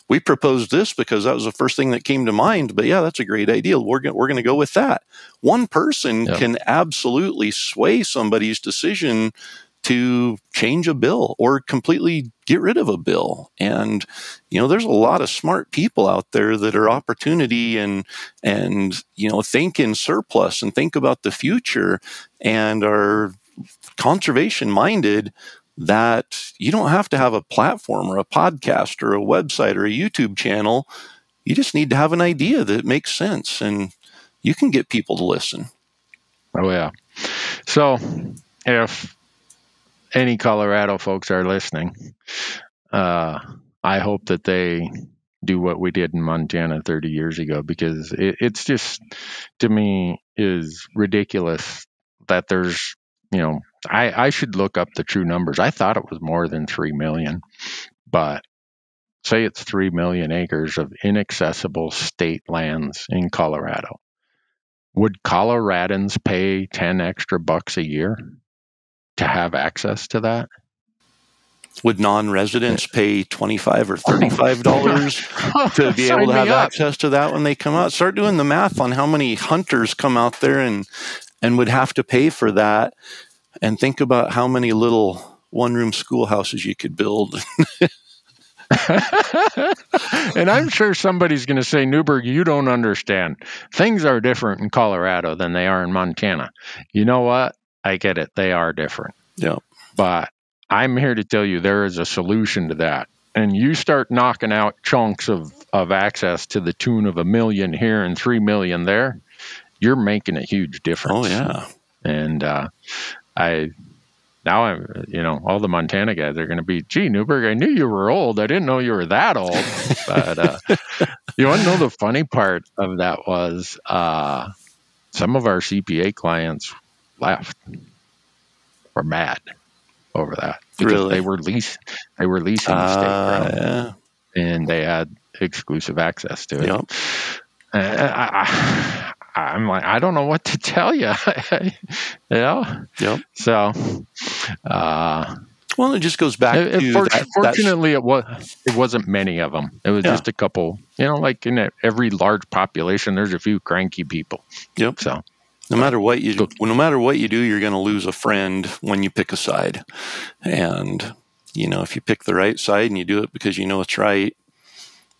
We proposed this because that was the first thing that came to mind. But yeah, that's a great idea. We're going to go with that. One person can absolutely sway somebody's decision to change a bill or completely get rid of a bill. And, there's a lot of smart people out there that are opportunity and think in surplus and think about the future and are conservation minded, that you don't have to have a platform or a podcast or a website or a YouTube channel. You just need to have an idea that makes sense, and you can get people to listen. Oh, yeah. So if any Colorado folks are listening, I hope that they do what we did in Montana 30 years ago, because it's just, to me, is ridiculous that there's, I should look up the true numbers. I thought it was more than 3 million, but say it's 3 million acres of inaccessible state lands in Colorado. Would Coloradans pay 10 extra bucks a year to have access to that? Would non-residents pay $25 or $35 to be able to have access to that when they come out? Start doing the math on how many hunters come out there and would have to pay for that. And think about how many little one-room schoolhouses you could build. And I'm sure somebody's going to say, Newberg, you don't understand. Things are different in Colorado than they are in Montana. You know what? I get it. They are different. Yeah. But I'm here to tell you there is a solution to that. And you start knocking out chunks of access to the tune of 1 million here and 3 million there, you're making a huge difference. Oh, yeah. And now I'm, all the Montana guys are going to be, gee, Newberg, I knew you were old. I didn't know you were that old. But you want to know the funny part of that was some of our CPA clients left, were mad over that. Because really? They were leasing the state ground, yeah. and they had exclusive access to it. Yep. I'm like, I don't know what to tell you. Yep. So, well, it just goes back to fortunately, it wasn't many of them. It was just a couple. Like in every large population, there's a few cranky people. Yep. So, no matter what you do, you're going to lose a friend when you pick a side. And if you pick the right side and you do it because you know it's right,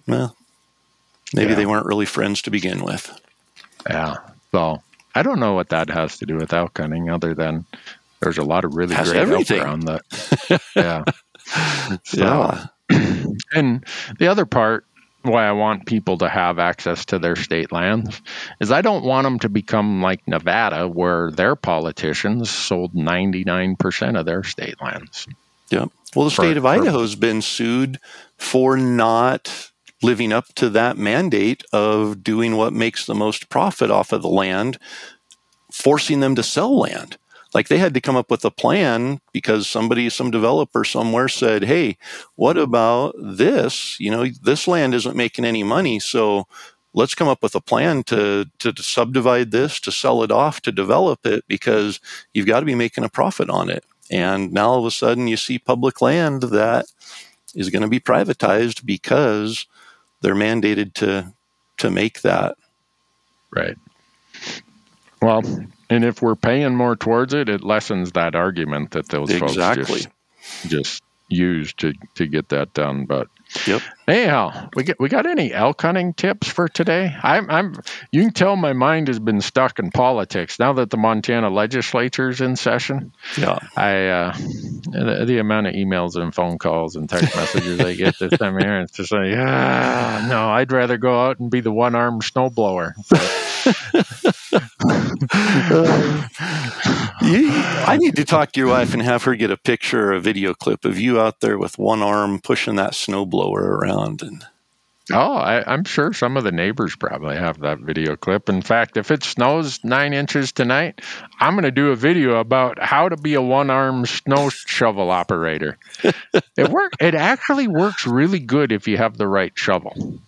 well, maybe they weren't really friends to begin with. Yeah. So I don't know what that has to do with elk hunting, other than there's a lot of really great elk around that. Yeah. So, and the other part why I want people to have access to their state lands is I don't want them to become like Nevada, where their politicians sold 99% of their state lands. Yeah. Well, the state of Idaho has been sued for not living up to that mandate of doing what makes the most profit off of the land, forcing them to sell land. Like, they had to come up with a plan because some developer somewhere said, hey, what about this? This land isn't making any money, so let's come up with a plan to subdivide this, to sell it off, to develop it, because you've got to be making a profit on it. And now all of a sudden you see public land that is going to be privatized because they're mandated to make that. Right. Well, and if we're paying more towards it, it lessens that argument that those folks just use to get that done. But anyhow, we got any elk hunting tips for today? You can tell my mind has been stuck in politics now that the Montana legislature's in session. Yeah, the amount of emails and phone calls and text messages I get this time of year, it's just like, no, I'd rather go out and be the one-armed snowblower. I need to talk to your wife and have her get a picture or a video clip of you out there with one arm pushing that snowblower around. I'm sure some of the neighbors probably have that video clip. In fact, if it snows 9 inches tonight, I'm going to do a video about how to be a one-armed snow shovel operator. It actually works really good if you have the right shovel.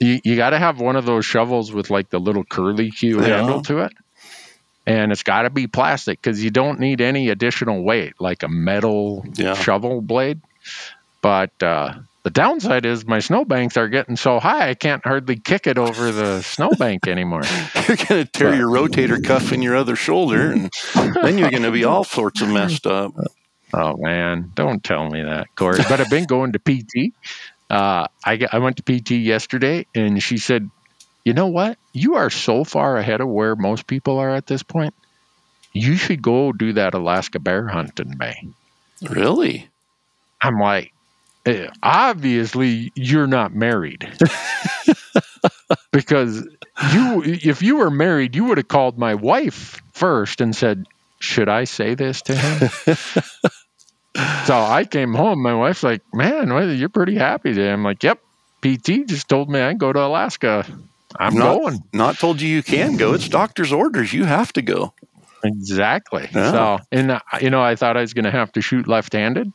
You got to have one of those shovels with like the little curly Q handle to it. And it's got to be plastic because you don't need any additional weight, like a metal shovel blade. But the downside is my snowbanks are getting so high I can't hardly kick it over the snowbank anymore. You're going to tear your rotator cuff in your other shoulder, and then you're going to be all sorts of messed up. Oh, man, don't tell me that, Corey. But I've been going to PT. I went to PT yesterday, and she said, you know what? You are so far ahead of where most people are at this point. You should go do that Alaska bear hunt in May. Really? I'm like, obviously you're not married. Because if you were married, you would have called my wife first and said, should I say this to him? So I came home. My wife's like, man, you're pretty happy today. I'm like, yep. PT just told me I can go to Alaska. I'm going. Not told you can go. It's doctor's orders. You have to go. Exactly. Yeah. So, and I thought I was going to have to shoot left-handed.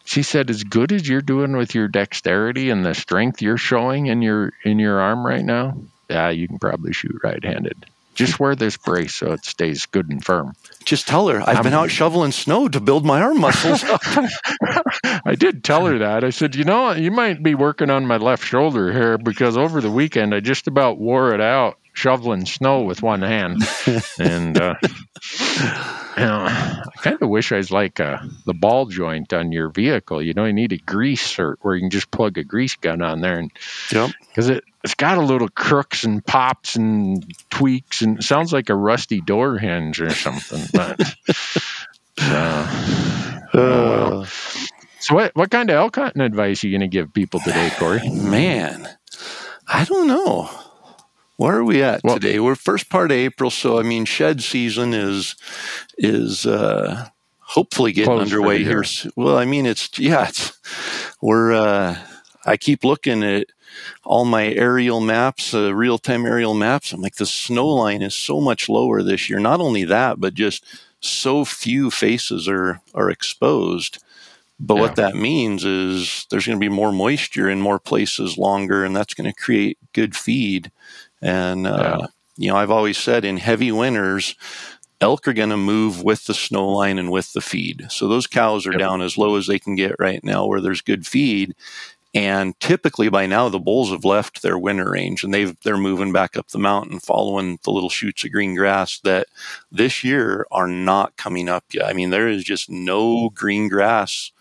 She said, as good as you're doing with your dexterity and the strength you're showing in your arm right now, yeah, you can probably shoot right-handed. Just wear this brace so it stays good and firm. Just tell her, I've been out shoveling snow to build my arm muscles up. I did tell her that. I said, you might be working on my left shoulder here because over the weekend I just about wore it out shoveling snow with one hand. And I kind of wish I was like the ball joint on your vehicle. You need a grease cert where you can just plug a grease gun on there. And because it's got a little crooks and pops and tweaks, and it sounds like a rusty door hinge or something. But well. So what kind of elk hunting advice are you going to give people today, Corey? Man, I don't know. Where are we at today? We're first part of April, so shed season is hopefully getting underway here. Well, I keep looking at all my aerial maps, real-time aerial maps. I'm like, the snow line is so much lower this year. Not only that, but just so few faces are exposed. But what that means is there's going to be more moisture in more places longer, and that's going to create good feed. And, I've always said in heavy winters, elk are going to move with the snow line and with the feed. So those cows are down as low as they can get right now where there's good feed. And typically by now the bulls have left their winter range and they're moving back up the mountain following the little shoots of green grass that this year are not coming up yet. There is just no green grass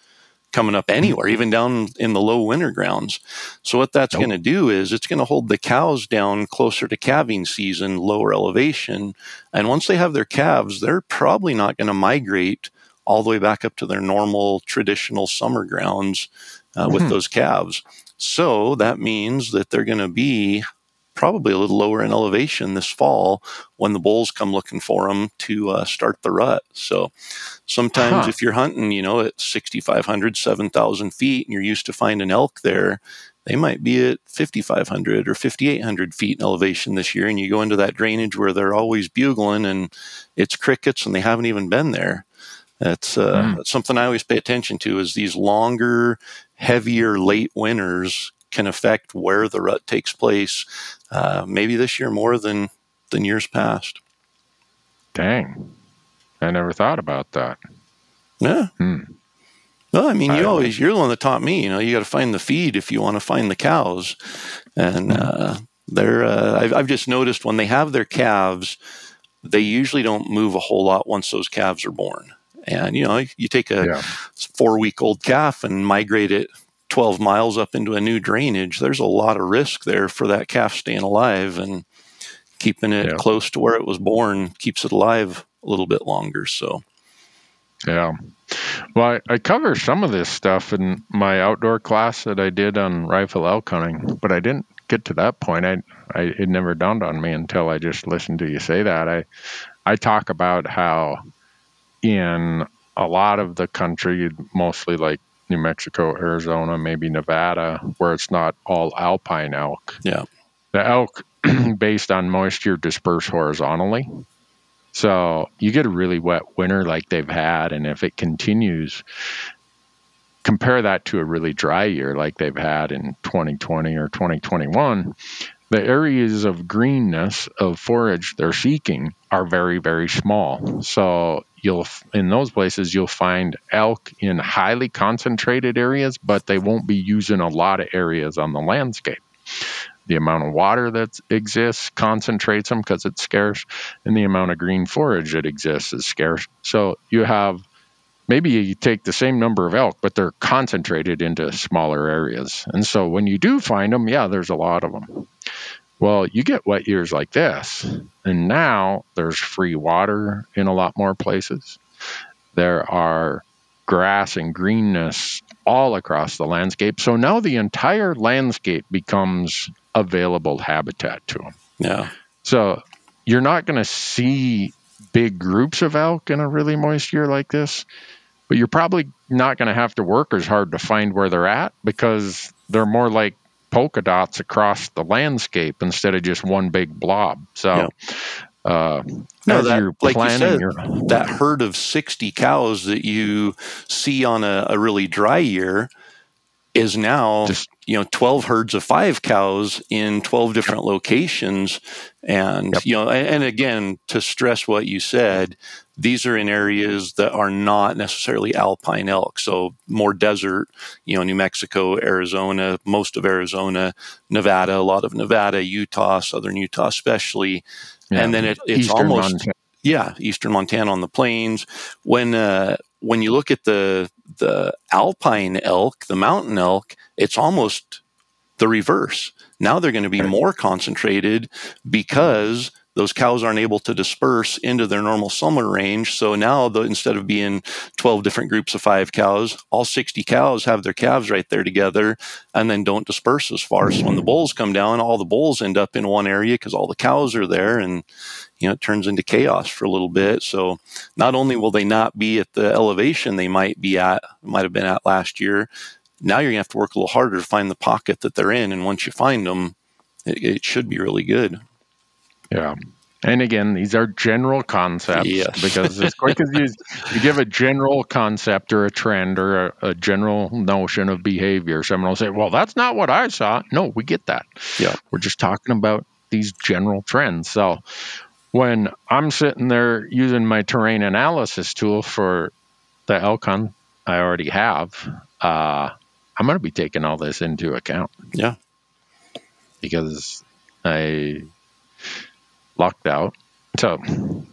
coming up anywhere, even down in the low winter grounds. So what that's going to do is it's going to hold the cows down closer to calving season, lower elevation. And once they have their calves, they're probably not going to migrate all the way back up to their normal traditional summer grounds with those calves. So that means that they're going to be probably a little lower in elevation this fall when the bulls come looking for them to start the rut. So sometimes if you're hunting, at 6,500, 7,000 feet and you're used to finding elk there, they might be at 5,500 or 5,800 feet in elevation this year. And you go into that drainage where they're always bugling and it's crickets and they haven't even been there. That's something I always pay attention to is these longer, heavier late winters can affect where the rut takes place. Maybe this year more than years past. Dang. I never thought about that. Yeah. Well, you're the one that taught me, you got to find the feed if you want to find the cows. And I've just noticed when they have their calves, they usually don't move a whole lot once those calves are born. And, you take a 4-week-old calf and migrate it 12 miles up into a new drainage, there's a lot of risk there for that calf staying alive, and keeping it close to where it was born keeps it alive a little bit longer. So, well, I cover some of this stuff in my outdoor class that I did on rifle elk hunting, but I didn't get to that point. It never dawned on me until I just listened to you say that. I talk about how in a lot of the country, mostly like New Mexico, Arizona, maybe Nevada, where it's not all alpine elk. Yeah. The elk, based on moisture, disperse horizontally. So you get a really wet winter like they've had, and if it continues, compare that to a really dry year like they've had in 2020 or 2021, the areas of greenness of forage they're seeking are very, very small. So in those places, you'll find elk in highly concentrated areas, but they won't be using a lot of areas on the landscape. The amount of water that exists concentrates them because it's scarce, and the amount of green forage that exists is scarce. So maybe you take the same number of elk, but they're concentrated into smaller areas. And so when you do find them, yeah, there's a lot of them. Well, you get wet years like this, and now there's free water in a lot more places. There are grass and greenness all across the landscape. So now the entire landscape becomes available habitat to them. Yeah. So you're not going to see big groups of elk in a really moist year like this, but you're probably not going to have to work as hard to find where they're at because they're more like polka dots across the landscape instead of just one big blob. So, that herd of 60 cows that you see on a really dry year is now 12 herds of 5 cows in 12 different locations. And, and again, to stress what you said, these are in areas that are not necessarily alpine elk. So more desert, New Mexico, Arizona, most of Arizona, Nevada, a lot of Nevada, Utah, southern Utah especially. Yeah. And then it's Eastern almost Montana. Eastern Montana on the plains. When you look at the alpine elk, the mountain elk, it's almost the reverse. Now they're going to be more concentrated because those cows aren't able to disperse into their normal summer range. So now, instead of being 12 different groups of 5 cows, all 60 cows have their calves right there together and then don't disperse as far. So when the bulls come down, all the bulls end up in one area because all the cows are there, and it turns into chaos for a little bit. So not only will they not be at the elevation they might have been at last year, now you're going to have to work a little harder to find the pocket that they're in. And once you find them, it should be really good. Yeah. And again, these are general concepts because as quick as you give a general concept or a trend or a general notion of behavior, someone will say, well, that's not what I saw. No, we get that. Yeah. We're just talking about these general trends. So when I'm sitting there using my terrain analysis tool for the elk hunt I already have, I'm going to be taking all this into account. Yeah. Because I lucked out. So,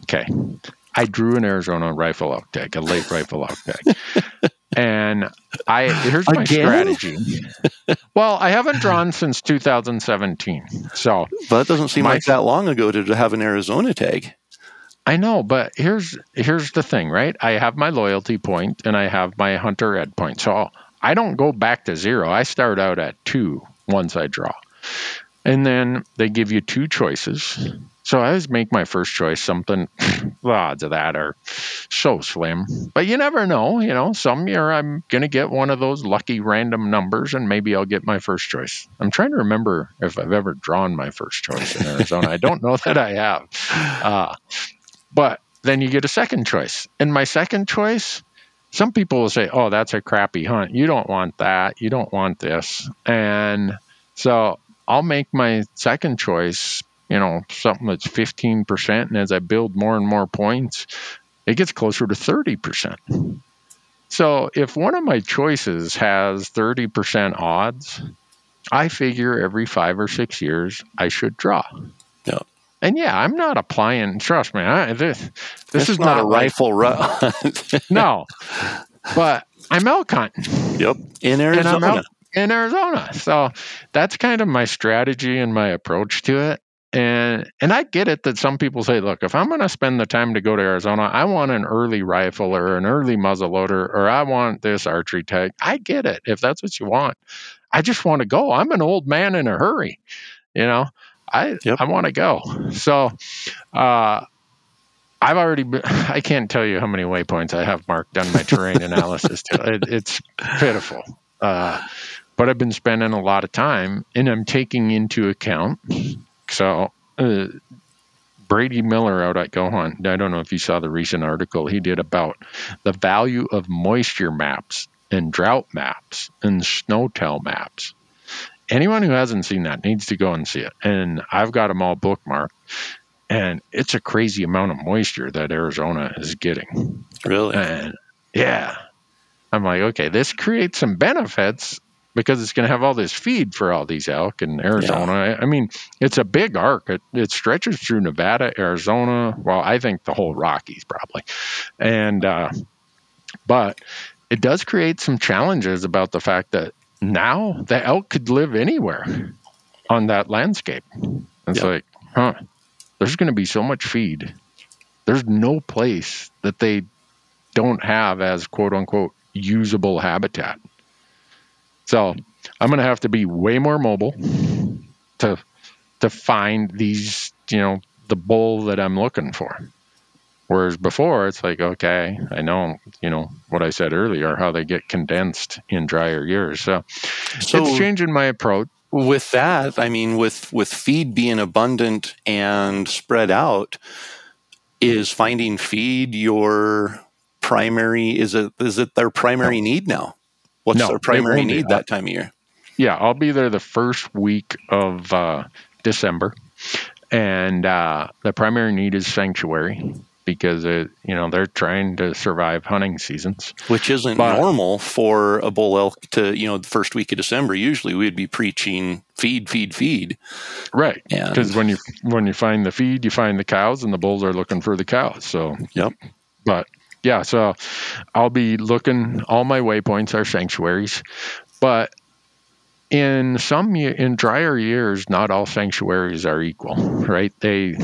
okay. I drew an Arizona rifle elk tag, a late rifle elk tag. And here's my strategy. Well, I haven't drawn since 2017. So, but it doesn't seem like that long ago to have an Arizona tag. I know, but here's the thing, right? I have my loyalty point and I have my hunter ed point. So I don't go back to 0. I start out at 2 once I draw. And then they give you 2 choices. So I always make my first choice something, the odds of that are so slim. But you never know, some year I'm going to get one of those lucky random numbers and maybe I'll get my first choice. I'm trying to remember if I've ever drawn my first choice in Arizona. I don't know that I have. But then you get a second choice. And my second choice, some people will say, oh, that's a crappy hunt. You don't want that. You don't want this. And so I'll make my second choice, something that's 15%. And as I build more and more points, it gets closer to 30%. So if one of my choices has 30% odds, I figure every 5 or 6 years I should draw. Yeah. And I'm not applying, trust me, this is not a rifle run. No, but I'm elk hunting. Yep, in Arizona. In Arizona. So that's kind of my strategy and my approach to it. And I get it that some people say, look, if I'm going to spend the time to go to Arizona, I want an early rifle or an early muzzleloader, or I want this archery tag. I get it if that's what you want. I just want to go. I'm an old man in a hurry, I want to go. So I can't tell you how many waypoints I have marked on my terrain analysis. It's pitiful. But I've been spending a lot of time and I'm taking into account. So Brady Miller out at Go Hunt, I don't know if you saw the recent article he did about the value of moisture maps and drought maps and snow-tell maps. anyone who hasn't seen that needs to go and see it. And I've got them all bookmarked. And it's a crazy amount of moisture that Arizona is getting. Really? And yeah, I'm like, okay, this creates some benefits because it's going to have all this feed for all these elk in Arizona. Yeah. I mean, it's a big arc. It stretches through Nevada, Arizona. Well, I think the whole Rockies probably. And, but it does create some challenges about the fact that now the elk could live anywhere on that landscape. It's like, there's going to be so much feed. There's no place that they don't have as quote unquote usable habitat. So I'm going to have to be way more mobile to find these, the bull that I'm looking for. Whereas before it's like, okay, I know, what I said earlier, how they get condensed in drier years. So it's changing my approach. With that, I mean, with feed being abundant and spread out, is finding feed your primary? Is it their primary need now? What's their primary need that time of year? Yeah, I'll be there the first week of December, and the primary need is sanctuary because they're trying to survive hunting seasons, which isn't normal for a bull elk to the first week of December. Usually we'd be preaching feed, right? Because when you find the feed, you find the cows, and the bulls are looking for the cows. So but yeah, so I'll be looking. All my waypoints are sanctuaries, but in drier years, not all sanctuaries are equal, right? They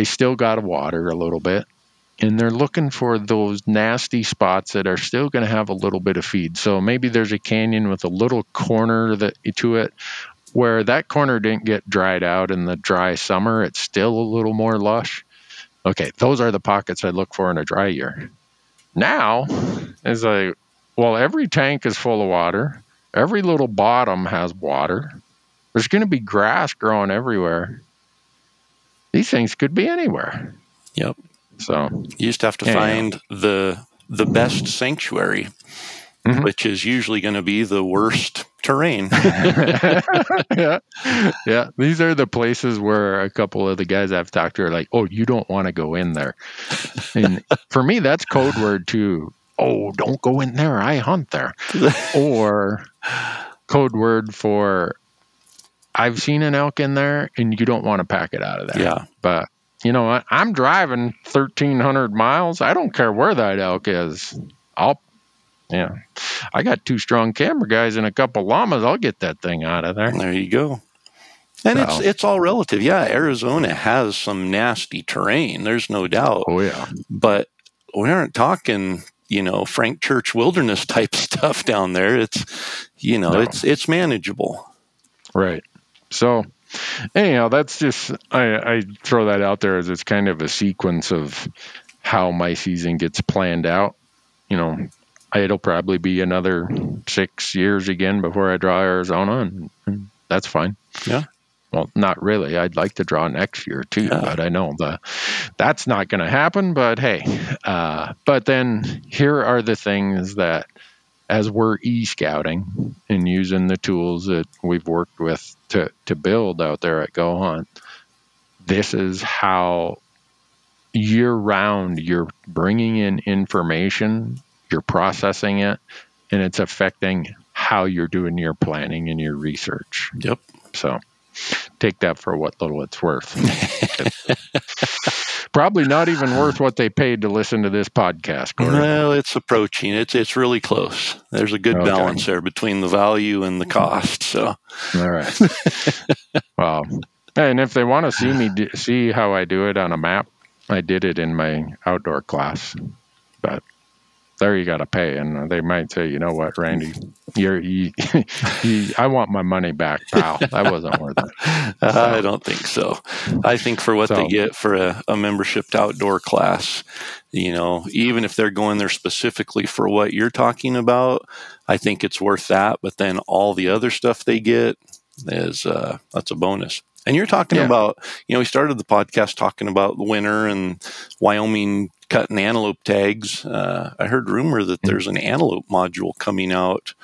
still got to water a little bit. And they're looking for those nasty spots that are still going to have a little bit of feed. So maybe there's a canyon with a little corner to it where that corner didn't get dried out in the dry summer. It's still a little more lush. Okay, those are the pockets I look for in a dry year. Now, it's like, well, every tank is full of water. Every little bottom has water. There's going to be grass growing everywhere. These things could be anywhere. Yep. So you just have to find the best sanctuary, which is usually going to be the worst terrain. Yeah. These are the places where a couple of the guys I've talked to are like, "Oh, you don't want to go in there." And for me, that's code word to, "Oh, don't go in there. I hunt there," or code word for, "I've seen an elk in there, and you don't want to pack it out of there." Yeah, but. You know what? I'm driving 1,300 miles. I don't care where that elk is. I got 2 strong camera guys and a couple llamas. I'll get that thing out of there. There you go. And it's all relative. Yeah, Arizona has some nasty terrain. There's no doubt. Oh, yeah. But we aren't talking, Frank Church wilderness type stuff down there. It's, it's manageable. Right. So, anyhow, that's just, I throw that out there as it's kind of a sequence of how my season gets planned out. It'll probably be another 6 years again before I draw Arizona, and that's fine. Yeah. Well, not really. I'd like to draw next year too, but I know that's not going to happen. But hey, but then here are the things that, as we're e-scouting and using the tools that we've worked with to build out there at Go Hunt, this is how year-round you're bringing in information, you're processing it, and it's affecting how you're doing your planning and your research. Yep. So take that for what little it's worth. Probably not even worth what they paid to listen to this podcast, Corey. Well, it's approaching. It's really close. There's a good balance there between the value and the cost. So, all right. Well, and if they want to see how I do it on a map, I did it in my outdoor class. But there you got to pay, and they might say, "You know what, Randy, I want my money back, pal. That wasn't worth it." So, I don't think so. I think for what they get for a membership to outdoor class, even if they're going there specifically for what you're talking about, I think it's worth that. But then all the other stuff they get is that's a bonus. And you're talking about, we started the podcast talking about the winter and Wyoming cutting antelope tags. I heard rumor that there's an antelope module coming out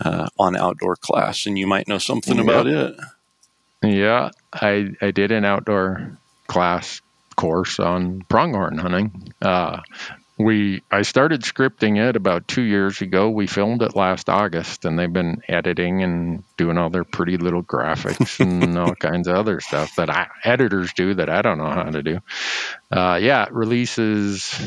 on outdoor class, and you might know something about it. Yeah, I did an outdoor class course on pronghorn hunting. I started scripting it about 2 years ago. We filmed it last August, and they've been editing and doing all their pretty little graphics and all kinds of other stuff that editors do that I don't know how to do. It releases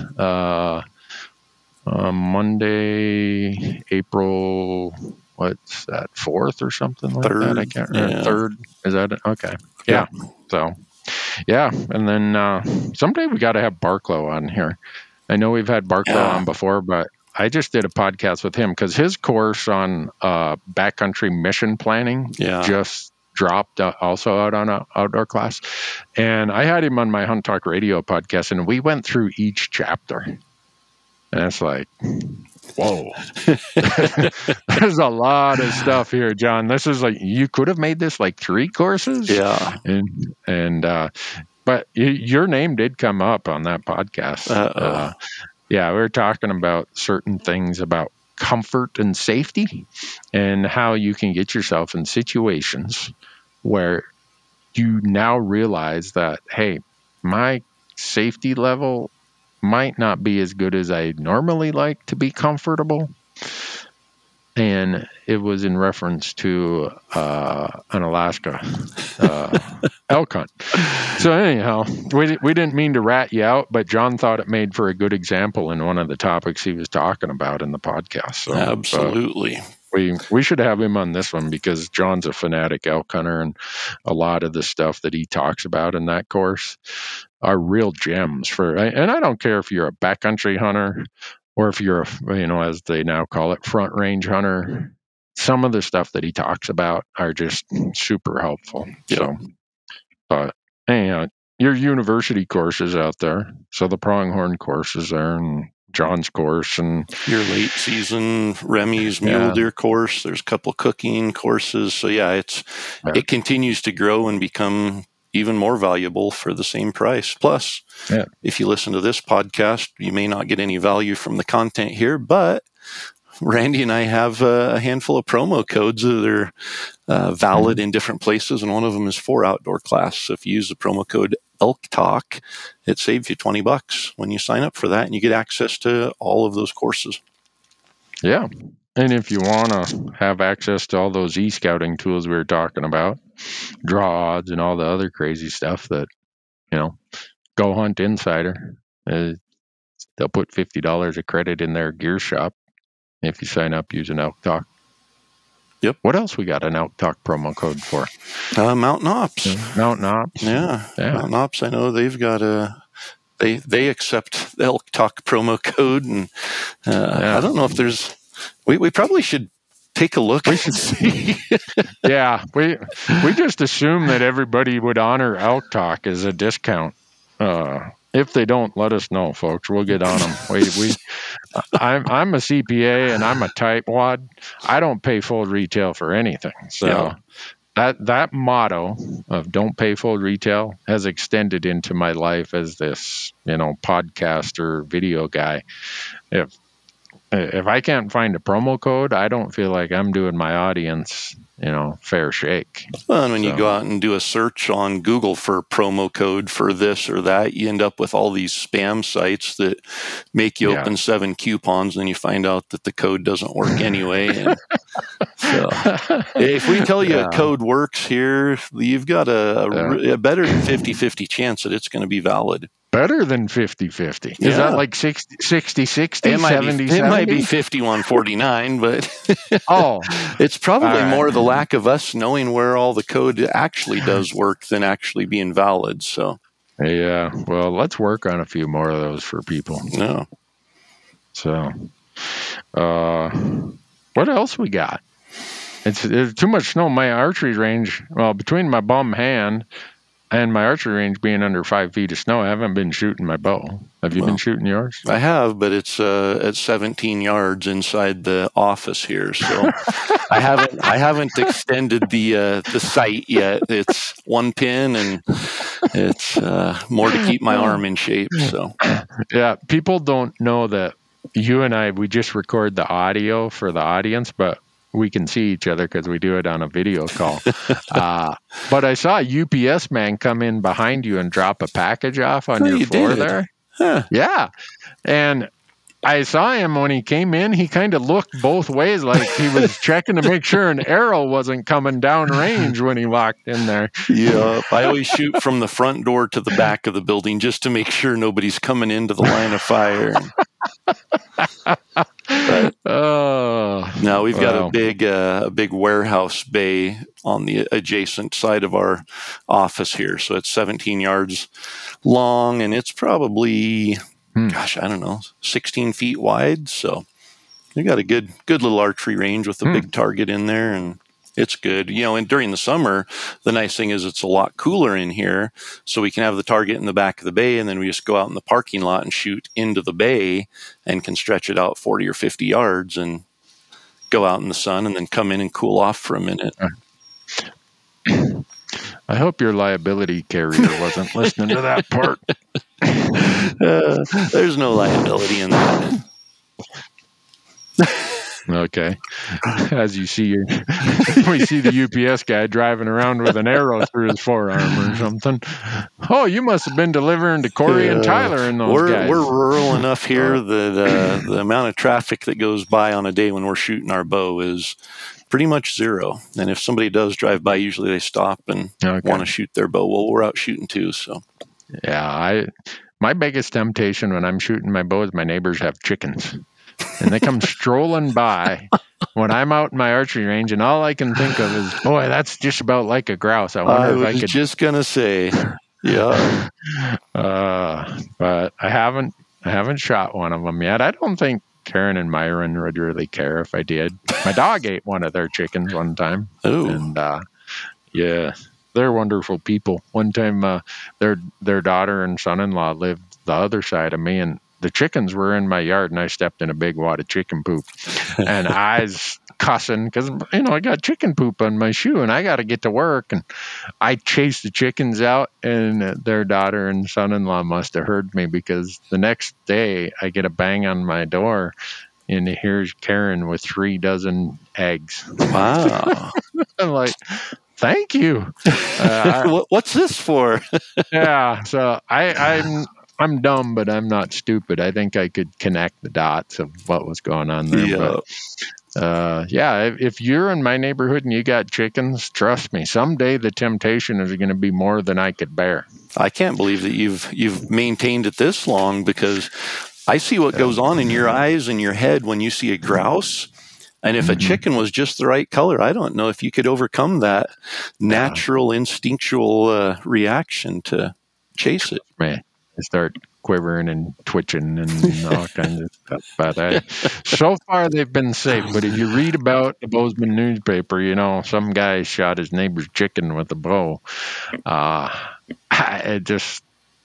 Monday, April, what's that, 4th or something like that? I can't remember. Yeah. 3rd, is that it? Okay. Yeah. So, yeah. And then someday we got to have Barclow on here. I know we've had Barclow on before, but I just did a podcast with him because his course on backcountry mission planning just dropped also out on an outdoor class. And I had him on my Hunt Talk Radio podcast, and we went through each chapter. And it's like, whoa, there's a lot of stuff here, John. This is like, you could have made this like 3 courses. Yeah. But your name did come up on that podcast. We were talking about certain things about comfort and safety and how you can get yourself in situations where you now realize that, hey, my safety level might not be as good as I normally like to be comfortable. And it was in reference to an Alaska elk hunt. So anyhow, we didn't mean to rat you out, but John thought it made for a good example in one of the topics he was talking about in the podcast. So, absolutely. We should have him on this one because John's a fanatic elk hunter, and a lot of the stuff that he talks about in that course are real gems and I don't care if you're a backcountry hunter or if you're as they now call it, front range hunter. Some of the stuff that he talks about are just super helpful. Yep. So, but anyhow, your university courses out there. So the pronghorn course is there, and John's course, and your late season Remy's mule deer course. There's a couple cooking courses. So it continues to grow and become even more valuable for the same price. Plus, if you listen to this podcast, you may not get any value from the content here, but Randy and I have a handful of promo codes that are valid in different places, and one of them is for outdoor class. So if you use the promo code Elk Talk, it saves you $20 when you sign up for that, and you get access to all of those courses. Yeah. And if you want to have access to all those e-scouting tools we were talking about, draw odds and all the other crazy stuff that, Go Hunt Insider, they'll put $50 of credit in their gear shop if you sign up using Elk Talk. Yep. What else we got an Elk Talk promo code for? Mountain Ops. Mountain Ops. Yeah. Mountain Ops. I know they've got they accept the Elk Talk promo code, and I don't know if there's. We probably should take a look. We should see. Yeah, we just assume that everybody would honor Elk Talk as a discount. If they don't, let us know, folks. We'll get on them. I'm a CPA and I'm a tightwad. I don't pay full retail for anything. So that motto of don't pay full retail has extended into my life as this, podcaster, video guy. If I can't find a promo code, I don't feel like I'm doing my audience, fair shake. Well, and when you go out and do a search on Google for promo code for this or that, you end up with all these spam sites that make you open 7 coupons, and then you find out that the code doesn't work anyway. And so if we tell you a code works here, you've got a better than 50-50 chance that it's going to be valid. Better than 50-50. Is that like 60-60, 70-70? It might be 51-49, but it's probably more the lack of us knowing where all the code actually does work than actually being valid. So, yeah, well, let's work on a few more of those for people. Yeah. So, what else we got? It's too much snow. My archery range, between my bum hand and my archery range being under 5 feet of snow, I haven't been shooting my bow. Have you been shooting yours? I have, but it's at 17 yards inside the office here, so I haven't extended the sight yet. It's 1 pin, and it's more to keep my arm in shape. So yeah, people don't know that you and I, we just record the audio for the audience, but we can see each other because we do it on a video call. But I saw a UPS man come in behind you and drop a package off on your floor there. Huh. Yeah. And I saw him when he came in. He kind of looked both ways, like he was checking to make sure an arrow wasn't coming down range when he walked in there. Yeah, I always shoot from the front door to the back of the building just to make sure nobody's coming into the line of fire. Now we've got a big warehouse bay on the adjacent side of our office here. So it's 17 yards long, and it's probably, gosh, I don't know, 16 feet wide. So we got a good little archery range with a big target in there, and it's good. You know, and during the summer, the nice thing is it's a lot cooler in here, so we can have the target in the back of the bay, and then we just go out in the parking lot and shoot into the bay and can stretch it out 40 or 50 yards and go out in the sun and then come in and cool off for a minute. I hope your liability carrier wasn't listening to that part. There's no liability in that. Okay. As you see, we see the UPS guy driving around with an arrow through his forearm or something. Oh, you must have been delivering to Corey and Tyler and those guys. We're rural enough here that the amount of traffic that goes by on a day when we're shooting our bow is pretty much zero. And if somebody does drive by, usually they stop and want to shoot their bow. Well, we're out shooting too, so. Yeah, my biggest temptation when I'm shooting my bow is my neighbors have chickens. And they come strolling by when I'm out in my archery range, and all I can think of is, boy, that's just about like a grouse. I wonder if I could. Just gonna say, yeah. But I haven't shot one of them yet. I don't think Karen and Myron would really care if I did. My dog ate one of their chickens one time. Oh, and yeah, they're wonderful people. One time, their daughter and son-in-law lived the other side of me, and the chickens were in my yard, and I stepped in a big wad of chicken poop, and I was cussing because, I got chicken poop on my shoe, and I got to get to work, and I chased the chickens out, and their daughter and son-in-law must have heard me, because the next day I get a bang on my door, and here's Karen with 3 dozen eggs. Wow. I'm like, thank you. What's this for? Yeah, so I'm dumb, but I'm not stupid. I think I could connect the dots of what was going on there. Yeah. But, if you're in my neighborhood and you got chickens, trust me, someday the temptation is going to be more than I could bear. I can't believe that you've maintained it this long, because I see what goes on in your eyes and your head when you see a grouse. And if a chicken was just the right color, I don't know if you could overcome that natural, instinctual reaction to chase it. Man. Start quivering and twitching and all kinds of stuff. But so far they've been safe. But if you read about the Bozeman newspaper, some guy shot his neighbor's chicken with a bow. It just,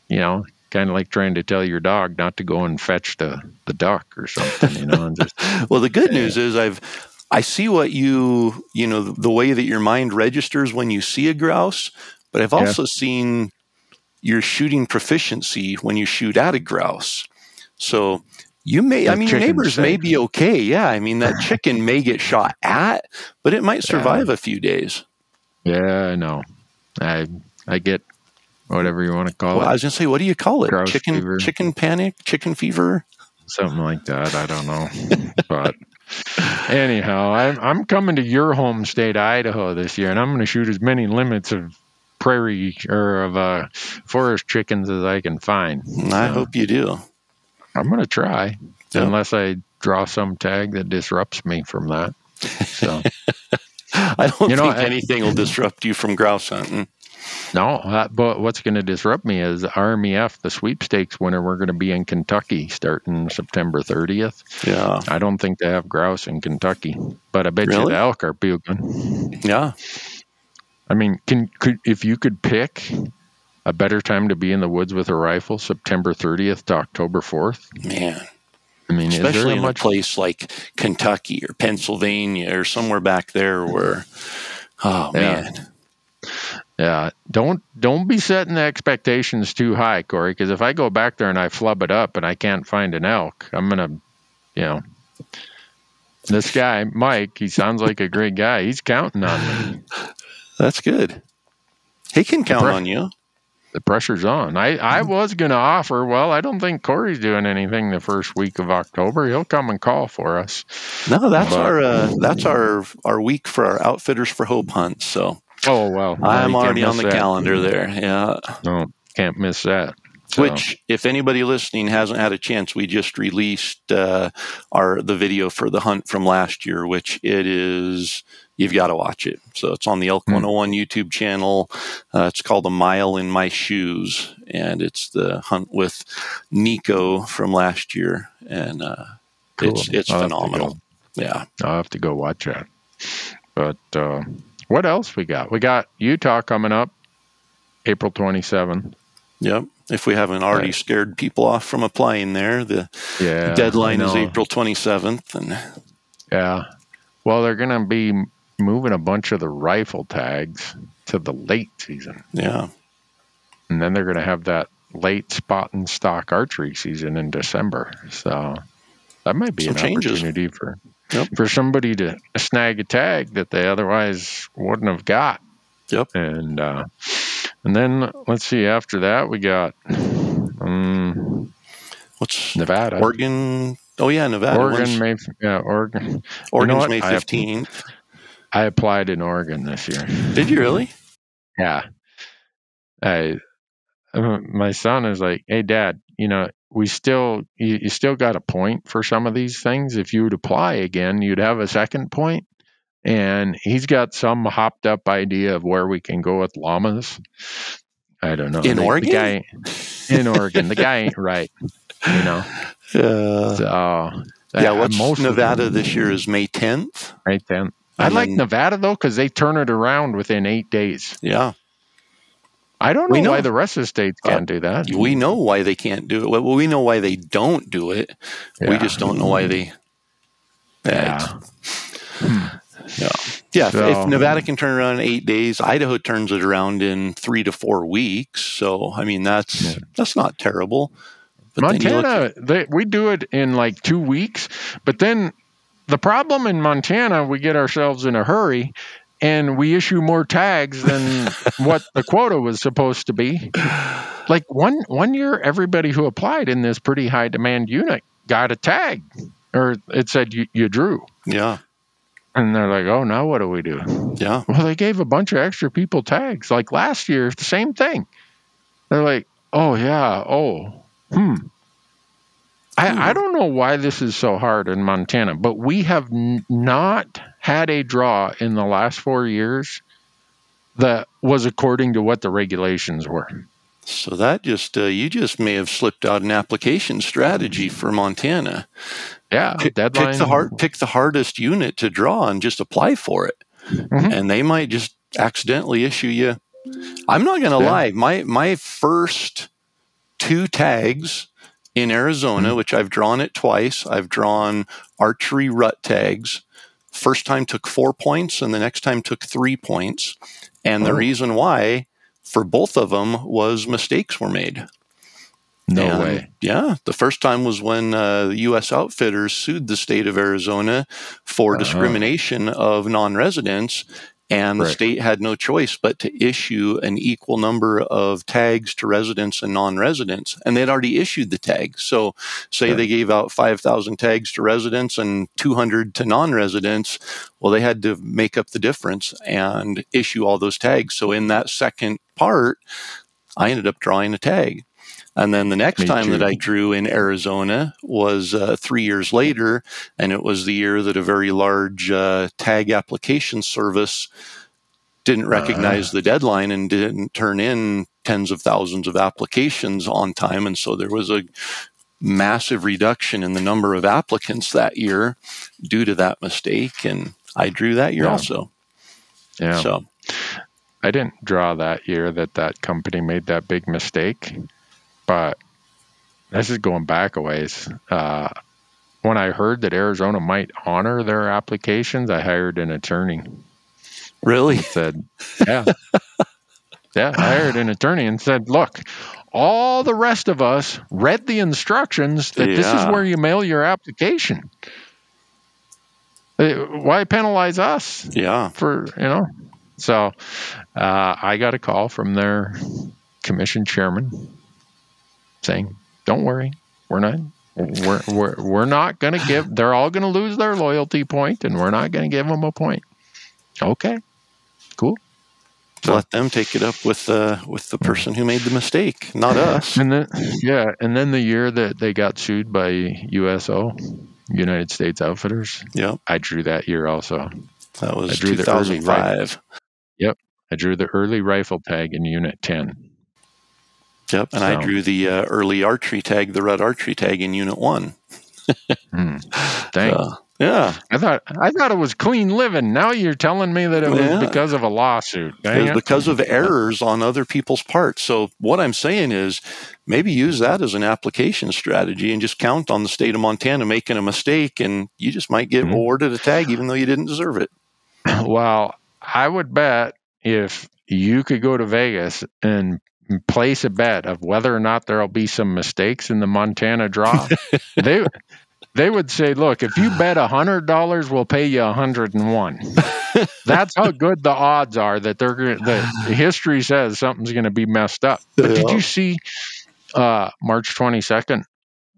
kind of like trying to tell your dog not to go and fetch the duck or something, And just, well, the good news is I see what the way that your mind registers when you see a grouse, but I've also seen your shooting proficiency when you shoot at a grouse. So your neighbors may be okay. Yeah. I mean, that chicken may get shot at, but it might survive a few days. Yeah, I know. I get whatever you want to call it. I was going to say, what do you call it? Grouse fever. Chicken panic, chicken fever? Something like that. I don't know. But anyhow, I'm coming to your home state, Idaho this year, and I'm going to shoot as many limits of prairie or of forest chickens as I can find. I hope you do. I'm going to try, unless I draw some tag that disrupts me from that. So I don't think anything will disrupt you from grouse hunting. No, but what's going to disrupt me is RMEF, the sweepstakes winner. We're going to be in Kentucky starting September 30th. Yeah. I don't think they have grouse in Kentucky, but I bet you the elk are bugling. Yeah. I mean, if you could pick a better time to be in the woods with a rifle, September 30th to October 4th? Man. I mean, especially in a place like Kentucky or Pennsylvania or somewhere back there where, man. Yeah. Don't be setting the expectations too high, Corey, because if I go back there and I flub it up and I can't find an elk, I'm going to, This guy, Mike, he sounds like a great guy. He's counting on me. That's good. He can count on you. The pressure's on. I was going to offer, well, I don't think Corey's doing anything the first week of October. He'll come and call for us. No, that's our week for our Outfitters for Hope hunt. So, oh, well. I'm already on the calendar there. Yeah. No, can't miss that. So. Which, if anybody listening hasn't had a chance, we just released the video for the hunt from last year, which it is, you've got to watch it. So it's on the Elk 101 YouTube channel. It's called A Mile in My Shoes, and it's the hunt with Nico from last year, and cool. It's phenomenal. Yeah, I'll have to go watch that. But what else we got? We got Utah coming up, April 27th. Yep. If we haven't already scared people off from applying there, the deadline is April 27th. And yeah. Well, they're going to be moving a bunch of the rifle tags to the late season. Yeah. And then they're going to have that late spot and stock archery season in December. So that might be an opportunity for somebody to snag a tag that they otherwise wouldn't have got. Yep. And then let's see. After that, we got what's Nevada, Oregon. Oh yeah, Nevada. Oregon, Oregon. Oregon's May 15th. I applied in Oregon this year. Did you really? Yeah. My son is like, "Hey, Dad, you still got a point for some of these things. If you would apply again, you'd have a second point." And he's got some hopped up idea of where we can go with llamas. I don't know. In Oregon? In Oregon. The guy ain't right. What's Nevada this year is May 10th? May 10th. I like Nevada, though, because they turn it around within 8 days. Yeah. I don't know why the rest of the states can't do that. We know why they can't do it. Well, we know why they don't do it. Yeah. We just don't know why they... Yeah. Yeah. So, if Nevada can turn around in 8 days, Idaho turns it around in 3 to 4 weeks. So, I mean, that's not terrible. But Montana, we do it in like 2 weeks. But then the problem in Montana, we get ourselves in a hurry and we issue more tags than what the quota was supposed to be. Like one year, everybody who applied in this pretty high demand unit got a tag, or it said you drew. Yeah. And they're like, oh, now what do we do? Yeah. Well, they gave a bunch of extra people tags. Like last year, the same thing. They're like, oh, yeah. Oh, I don't know why this is so hard in Montana, but we have not had a draw in the last 4 years that was according to what the regulations were. So that just, you just may have slipped out an application strategy for Montana. Yeah, deadline. Pick the hardest unit to draw and just apply for it. Mm-hmm. And they might just accidentally issue you. I'm not going to lie. My first 2 tags in Arizona, which I've drawn it twice, I've drawn archery rut tags. First time took 4 points and the next time took 3 points. And the reason why for both of them was mistakes were made. No way. Yeah. The first time was when the U.S. Outfitters sued the state of Arizona for discrimination of non-residents, and the state had no choice but to issue an equal number of tags to residents and non-residents. And they'd already issued the tags. So say they gave out 5,000 tags to residents and 200 to non-residents. Well, they had to make up the difference and issue all those tags. So in that second part, I ended up drawing a tag. And then the next time that I drew in Arizona was 3 years later, and it was the year that a very large tag application service didn't recognize the deadline and didn't turn in tens of thousands of applications on time. And so there was a massive reduction in the number of applicants that year due to that mistake. And I drew that year also. Yeah. So I didn't draw that year that company made that big mistake. But this is going back a ways. When I heard that Arizona might honor their applications, I hired an attorney. Really? Said, yeah. I hired an attorney and said, look, all the rest of us read the instructions that this is where you mail your application. why penalize us? Yeah. For, So I got a call from their commission chairman saying, "Don't worry, we're not going to give. They're all going to lose their loyalty point, and we're not going to give them a point." Okay, cool. Let them take it up with the person who made the mistake, not us. And then the year that they got sued by USO, United States Outfitters, Yep, I drew that year also. That was 2005. Yep, I drew the early rifle tag in Unit 10. Yep, and I drew the early archery tag, the red archery tag in Unit 1. Dang. Yeah. I thought it was clean living. Now you're telling me that it was because of a lawsuit. It was because of errors on other people's parts. So what I'm saying is maybe use that as an application strategy and just count on the state of Montana making a mistake, and you just might get awarded a tag even though you didn't deserve it. Well, I would bet if you could go to Vegas and place a bet of whether or not there'll be some mistakes in the Montana draw, they would say, "Look, if you bet $100, we'll pay you 101." That's how good the odds are that that history says something's going to be messed up. But did you see March 22nd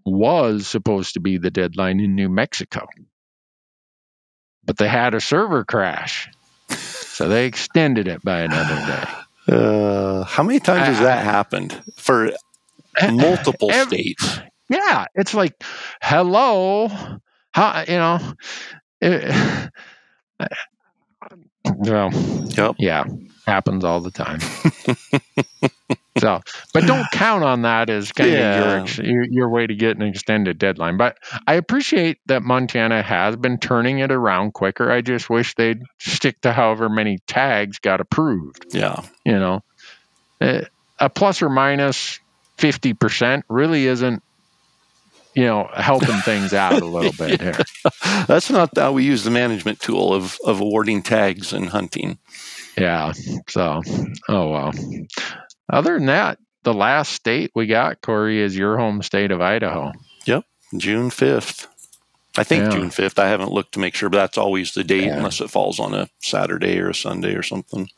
was supposed to be the deadline in New Mexico, but they had a server crash, so they extended it by another day. How many times has that happened for multiple states? Yeah, it's like, hello, yeah, happens all the time. So, but don't count on that as kind of your way to get an extended deadline. But I appreciate that Montana has been turning it around quicker. I just wish they'd stick to however many tags got approved. Yeah. A plus or minus 50% really isn't, helping things out a little bit here. That's not how we use the management tool of awarding tags and hunting. Yeah. So, oh, well. Other than that, the last state we got, Corey, is your home state of Idaho. Yep. June 5th. I think June 5th. I haven't looked to make sure, but that's always the date unless it falls on a Saturday or a Sunday or something.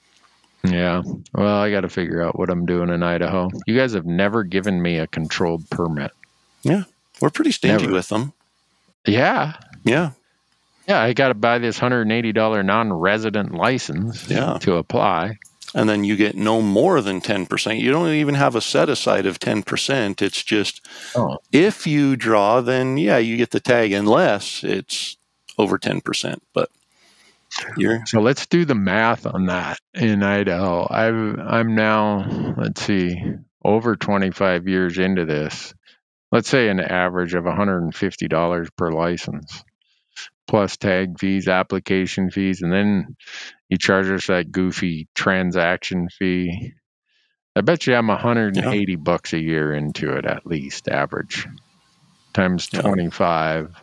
Yeah. Well, I got to figure out what I'm doing in Idaho. You guys have never given me a controlled permit. Yeah. We're pretty stingy with them. Yeah. Yeah. Yeah, I got to buy this $180 non-resident license to apply. And then you get no more than 10%. You don't even have a set aside of 10%. It's just if you draw, then you get the tag unless it's over 10%. But so let's do the math on that in Idaho. I'm now, let's see, over 25 years into this. Let's say an average of $150 per license, plus tag fees, application fees, and then you charge us that goofy transaction fee. I bet you I'm $180 a year into it at least, average, times 25.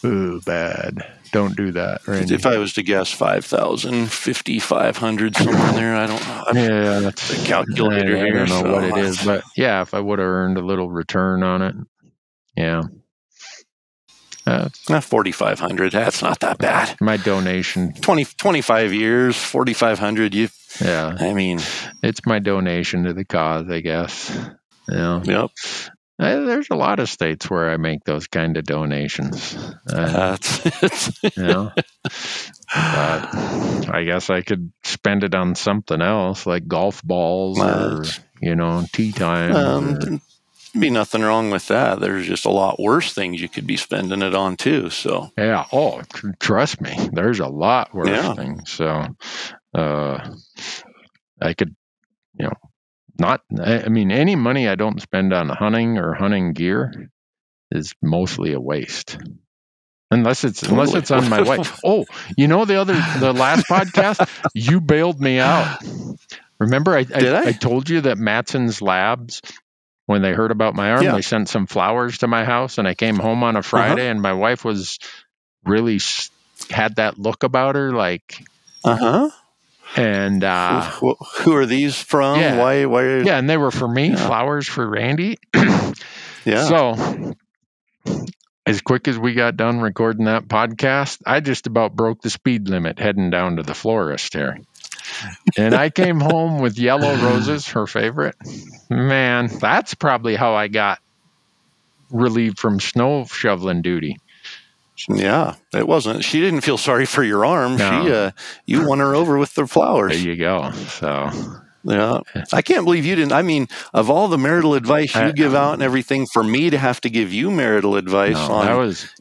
Ooh, bad. Don't do that, Randy. If I was to guess 5,000, 5,500, somewhere in there, I don't know. That's the calculator here. I don't know what it is, but if I would have earned a little return on it, 4,500. That's not that bad. My donation. 25 years, 4,500. I mean, it's my donation to the cause, I guess. Yep. There's a lot of states where I make those kind of donations. But I guess I could spend it on something else, like golf balls or tea time. There'd be nothing wrong with that. There's just a lot worse things you could be spending it on too. So trust me, there's a lot worse things. So I could, any money I don't spend on hunting or hunting gear is mostly a waste. Unless it's on my wife. Oh, the last podcast, you bailed me out. Remember I told you that Matson's Labs, when they heard about my arm, they sent some flowers to my house, and I came home on a Friday and my wife was really had that look about her, like, and who are these from? Why? And they were for me. Flowers for Randy. So as quick as we got done recording that podcast, I just about broke the speed limit heading down to the florist here. And I came home with yellow roses, her favorite. Man, that's probably how I got relieved from snow shoveling duty. Yeah, it wasn't. She didn't feel sorry for your arm. No. You won her over with the flowers. There you go. So, yeah, I can't believe you didn't. I mean, of all the marital advice you give out and everything, for me to have to give you marital advice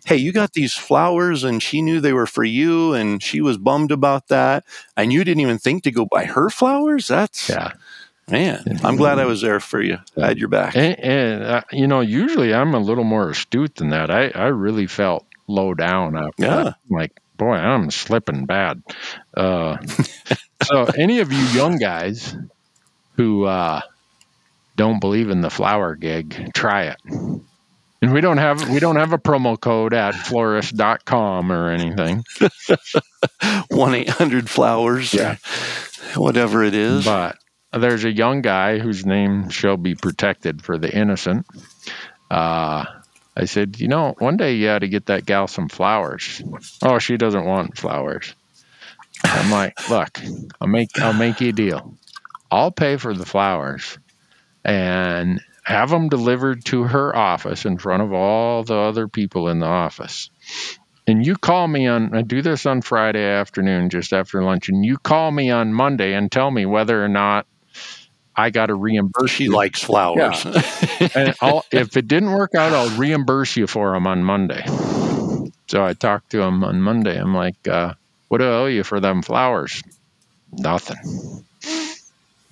hey, you got these flowers, and she knew they were for you, and she was bummed about that, and you didn't even think to go buy her flowers. Man, I'm glad I was there for you. I had your back. And usually I'm a little more astute than that. I really felt low down after that. Like, boy, I'm slipping bad. So any of you young guys who don't believe in the flower gig, try it. And we don't have a promo code at florist.com or anything. 1-800-FLOWERS. Yeah. Whatever it is. But there's a young guy whose name shall be protected for the innocent. I said, one day you ought to get that gal some flowers. Oh, she doesn't want flowers. I'm like, look, I'll make you a deal. I'll pay for the flowers and have them delivered to her office in front of all the other people in the office. And you call me I do this on Friday afternoon, just after lunch, and you call me on Monday and tell me whether or not I got to reimburse She you. likes flowers. Yeah. And if it didn't work out, I'll reimburse you for them on Monday. So I talked to him on Monday. I'm like, what do I owe you for them flowers? Nothing.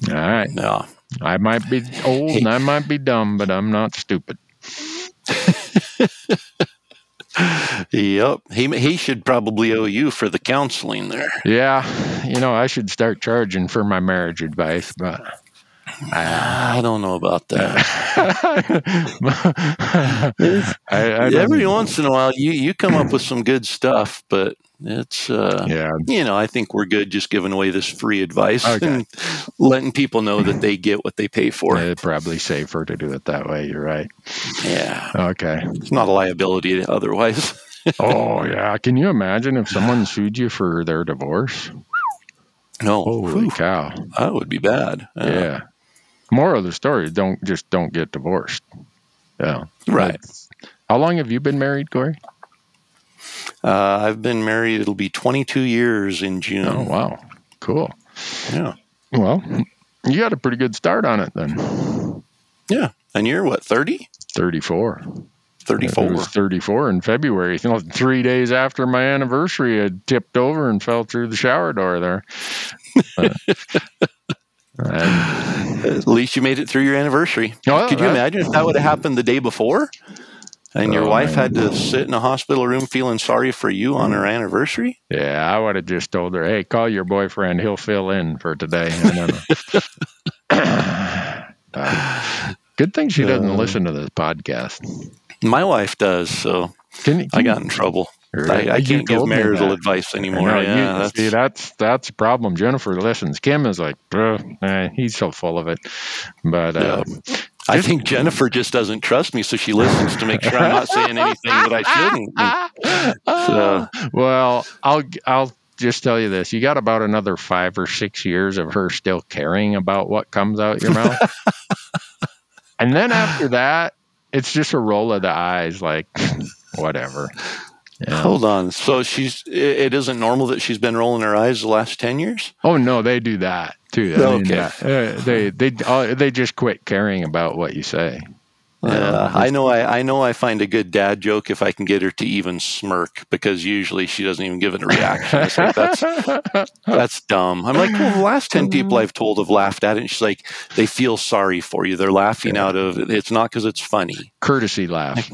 All right. No. I might be old and I might be dumb, but I'm not stupid. Yep. He should probably owe you for the counseling there. Yeah. I should start charging for my marriage advice, but I don't know about that. Every once in a while, you come up with some good stuff, but it's, I think we're good just giving away this free advice and letting people know that they get what they pay for. It's probably safer to do it that way. You're right. Yeah. Okay. It's not a liability otherwise. Oh, yeah. Can you imagine if someone sued you for their divorce? No. Holy cow. That would be bad. Yeah. Moral of the story, don't get divorced. Yeah. Right. How long have you been married, Corey? I've been married. It'll be 22 years in June. Oh, wow. Cool. Yeah. Well, you got a pretty good start on it then. Yeah. And you're what, 30? 34. 34. I was 34 in February. 3 days after my anniversary, I tipped over and fell through the shower door there. At least you made it through your anniversary. Oh, could you imagine if that would have happened the day before? And your wife had to sit in a hospital room feeling sorry for you on her anniversary? Yeah, I would have just told her, hey, call your boyfriend. He'll fill in for today. Good thing she doesn't listen to this podcast. My wife does, so I got in trouble. I can't give marital advice anymore. That's the problem. Jennifer listens. Kim is like, he's so full of it. But I think Jennifer just doesn't trust me, so she listens to make sure I'm not saying anything that I shouldn't. So. Well, I'll just tell you this. You got about another 5 or 6 years of her still caring about what comes out your mouth. And then after that, it's just a roll of the eyes, like, whatever. Yeah. Hold on. So it isn't normal that she's been rolling her eyes the last 10 years? Oh, no, they do that too. Okay. They just quit caring about what you say. I know I find a good dad joke if I can get her to even smirk, because usually she doesn't even give it a reaction. It's like, that's dumb. I'm like, well, the last 10 people I've told have laughed at it. And she's like, they feel sorry for you. They're laughing out of it. It's not because it's funny. Courtesy laugh.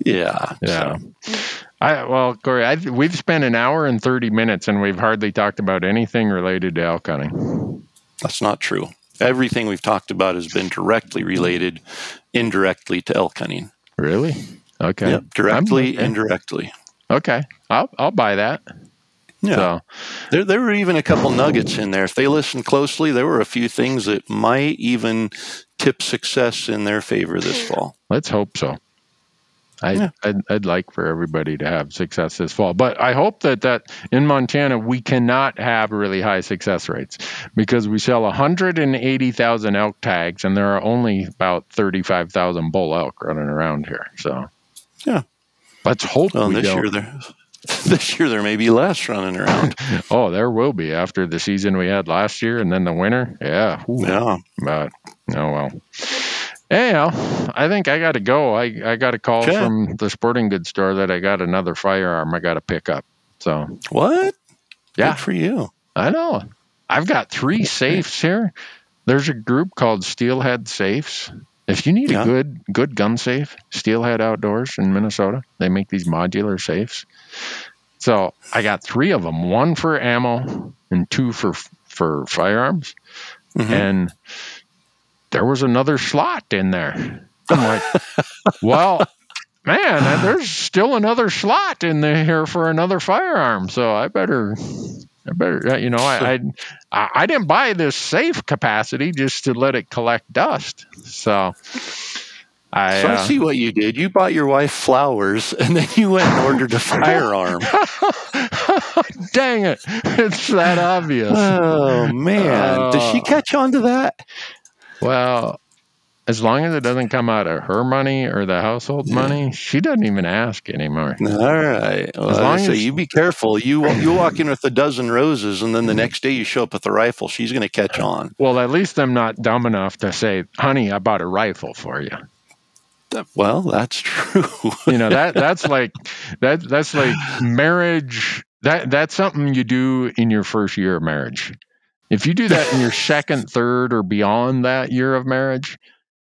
Yeah. Yeah. So. Corey, we've spent an hour and 30 minutes and we've hardly talked about anything related to elk hunting. That's not true. Everything we've talked about has been directly related, indirectly to elk hunting. Really? Okay. Yep, directly, indirectly. Okay. I'll buy that. Yeah. So. There were even a couple nuggets in there. If they listened closely, there were a few things that might even tip success in their favor this fall. Let's hope so. I'd like for everybody to have success this fall, but I hope that in Montana we cannot have really high success rates because we sell 180,000 elk tags and there are only about 35,000 bull elk running around here. So yeah, let's hope we don't. This year there may be less running around. Oh, there will be after the season we had last year and then the winter. Yeah. Ooh. Yeah. But oh well. Anyhow, I think I got to go. I got a call from the sporting goods store that I got another firearm I got to pick up. So what? Yeah. Good for you. I know. I've got 3 safes here. There's a group called Steelhead Safes. If you need a good gun safe, Steelhead Outdoors in Minnesota, they make these modular safes. So I got 3 of them, 1 for ammo and 2 for firearms. Mm-hmm. And there was another slot in there. I'm like, well, man, there's still another slot in here for another firearm. So I better, you know, I didn't buy this safe capacity just to let it collect dust. So I see what you did. You bought your wife flowers and then you went and ordered a firearm. Dang it. It's that obvious. Oh, man. Does she catch on to that? Well, as long as it doesn't come out of her money or the household money, she doesn't even ask anymore. All right. Well, so you be careful. You walk in with a dozen roses, and then the next day you show up with a rifle. She's going to catch on. Well, at least I'm not dumb enough to say, honey, I bought a rifle for you. Well, that's true. You know, that's like marriage. That's something you do in your first year of marriage. If you do that in your second, third, or beyond that year of marriage,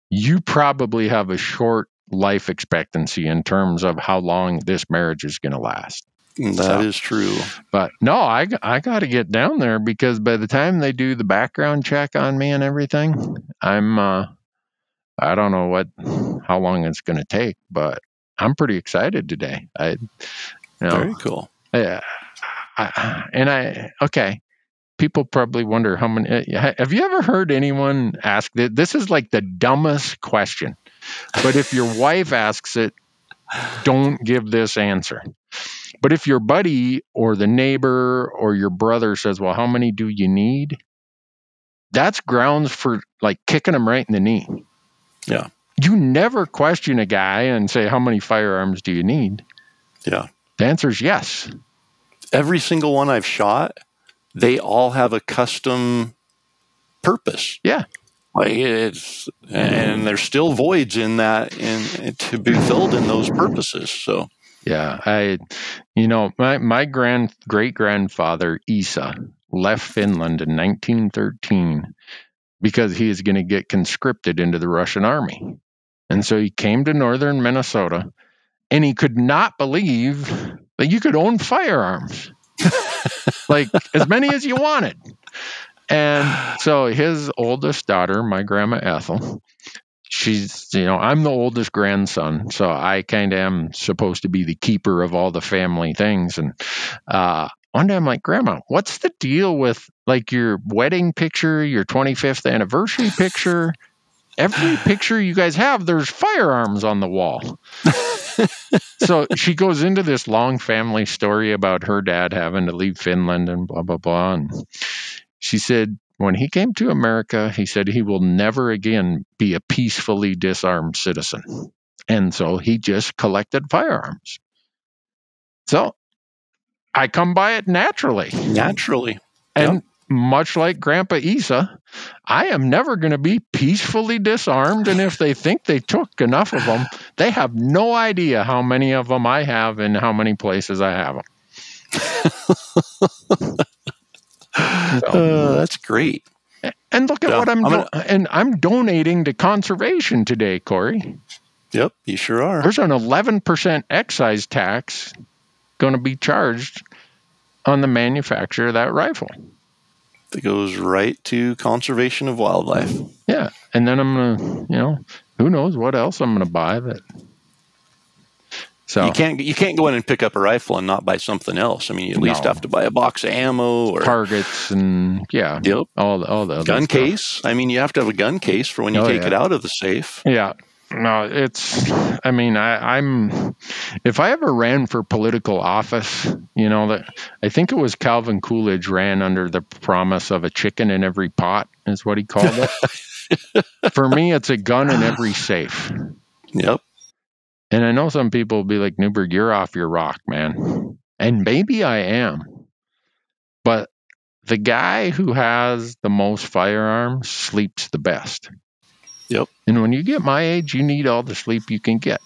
you probably have a short life expectancy in terms of how long this marriage is going to last. That is true. But no, I got to get down there because by the time they do the background check on me and everything, I don't know how long it's going to take, but I'm pretty excited today. Very cool. Yeah. Okay. People probably wonder how many. Have you ever heard anyone ask that? This is like the dumbest question, but if your wife asks it, don't give this answer. But if your buddy or the neighbor or your brother says, well, how many do you need? That's grounds for like kicking them right in the knee. Yeah. You never question a guy and say, how many firearms do you need? Yeah. The answer is yes. Every single one I've shot, they all have a custom purpose. Yeah. Like and there's still voids in that and to be filled in those purposes. So yeah, my great grandfather Isa left Finland in 1913 because he is going to get conscripted into the Russian army. And so he came to northern Minnesota and he could not believe that you could own firearms. Like as many as you wanted. And so his oldest daughter, my grandma Ethel, she's, I'm the oldest grandson, so I kind of am supposed to be the keeper of all the family things. And one day I'm like, Grandma, what's the deal with like your wedding picture, your 25th anniversary picture? Every picture you guys have, there's firearms on the wall. So she goes into this long family story about her dad having to leave Finland and blah, blah, blah. And she said, when he came to America, he said he will never again be a peacefully disarmed citizen. And so he just collected firearms. So I come by it naturally. And much like Grandpa Isa, I am never going to be peacefully disarmed. And if they think they took enough of them, they have no idea how many of them I have and how many places I have them. That's great. And look at what I'm doing. And I'm donating to conservation today, Corey. Yep, you sure are. There's an 11% excise tax going to be charged on the manufacture of that rifle. That goes right to conservation of wildlife. Yeah. And then I'm going to, who knows what else I'm going to buy. So you can't go in and pick up a rifle and not buy something else. I mean, you at least have to buy a box of ammo or targets and all the other gun stuff. case. I mean, you have to have a gun case for when you take it out of the safe. Yeah. No, I'm if I ever ran for political office, that I think it was Calvin Coolidge ran under the promise of a chicken in every pot is what he called it. For me, it's a gun in every safe. Yep. And I know some people will be like, Newberg, you're off your rock, man. And maybe I am. But the guy who has the most firearms sleeps the best. Yep. And when you get my age, you need all the sleep you can get.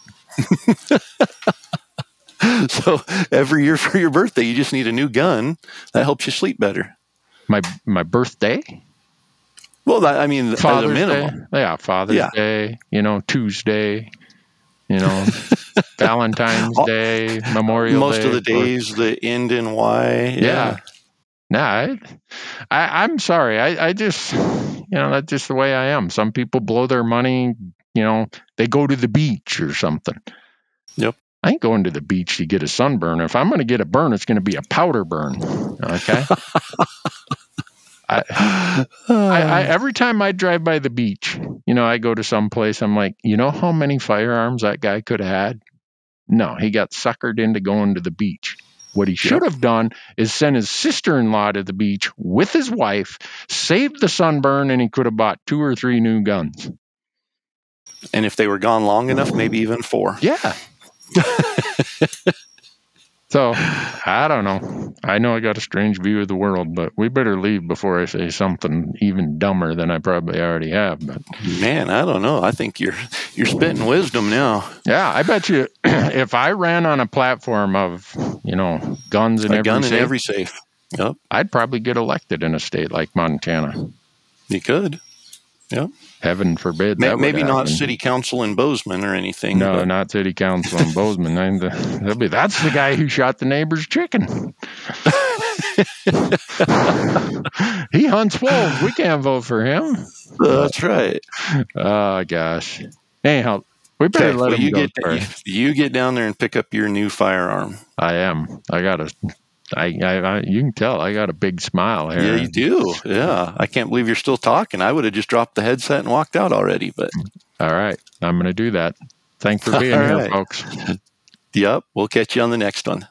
So every year for your birthday, you just need a new gun. That helps you sleep better. My birthday? Well, I mean, Father's at a minimum. Day. Yeah, Father's Day, Tuesday, Valentine's Day, Memorial Day. Most of the days that end in Y. Yeah. Nah, I'm sorry. I just, that's just the way I am. Some people blow their money, they go to the beach or something. Yep. I ain't going to the beach to get a sunburn. If I'm going to get a burn, it's going to be a powder burn. Okay. Every time I drive by the beach, I go to some place, I'm like, how many firearms that guy could have had? No, he got suckered into going to the beach. What he should have done is send his sister-in-law to the beach with his wife, saved the sunburn, and he could have bought 2 or 3 new guns. And if they were gone long enough, maybe even 4. Yeah. So, I don't know. I know I got a strange view of the world, but we better leave before I say something even dumber than I probably already have. But man, I don't know. I think you're spitting wisdom now. Yeah, I bet you if I ran on a platform of, guns in every safe. Yep. I'd probably get elected in a state like Montana. You could. Yep. Heaven forbid that maybe would not happen. City Council in Bozeman or anything. No, not City Council in Bozeman. That's the guy who shot the neighbor's chicken. He hunts wolves. We can't vote for him. That's right. Oh, gosh. Anyhow, we better let him go. You get down there and pick up your new firearm. I am. You can tell I got a big smile here. Yeah, you do. Yeah. I can't believe you're still talking. I would have just dropped the headset and walked out already, but. All right. I'm going to do that. Thanks for being here, folks. Yep. We'll catch you on the next one.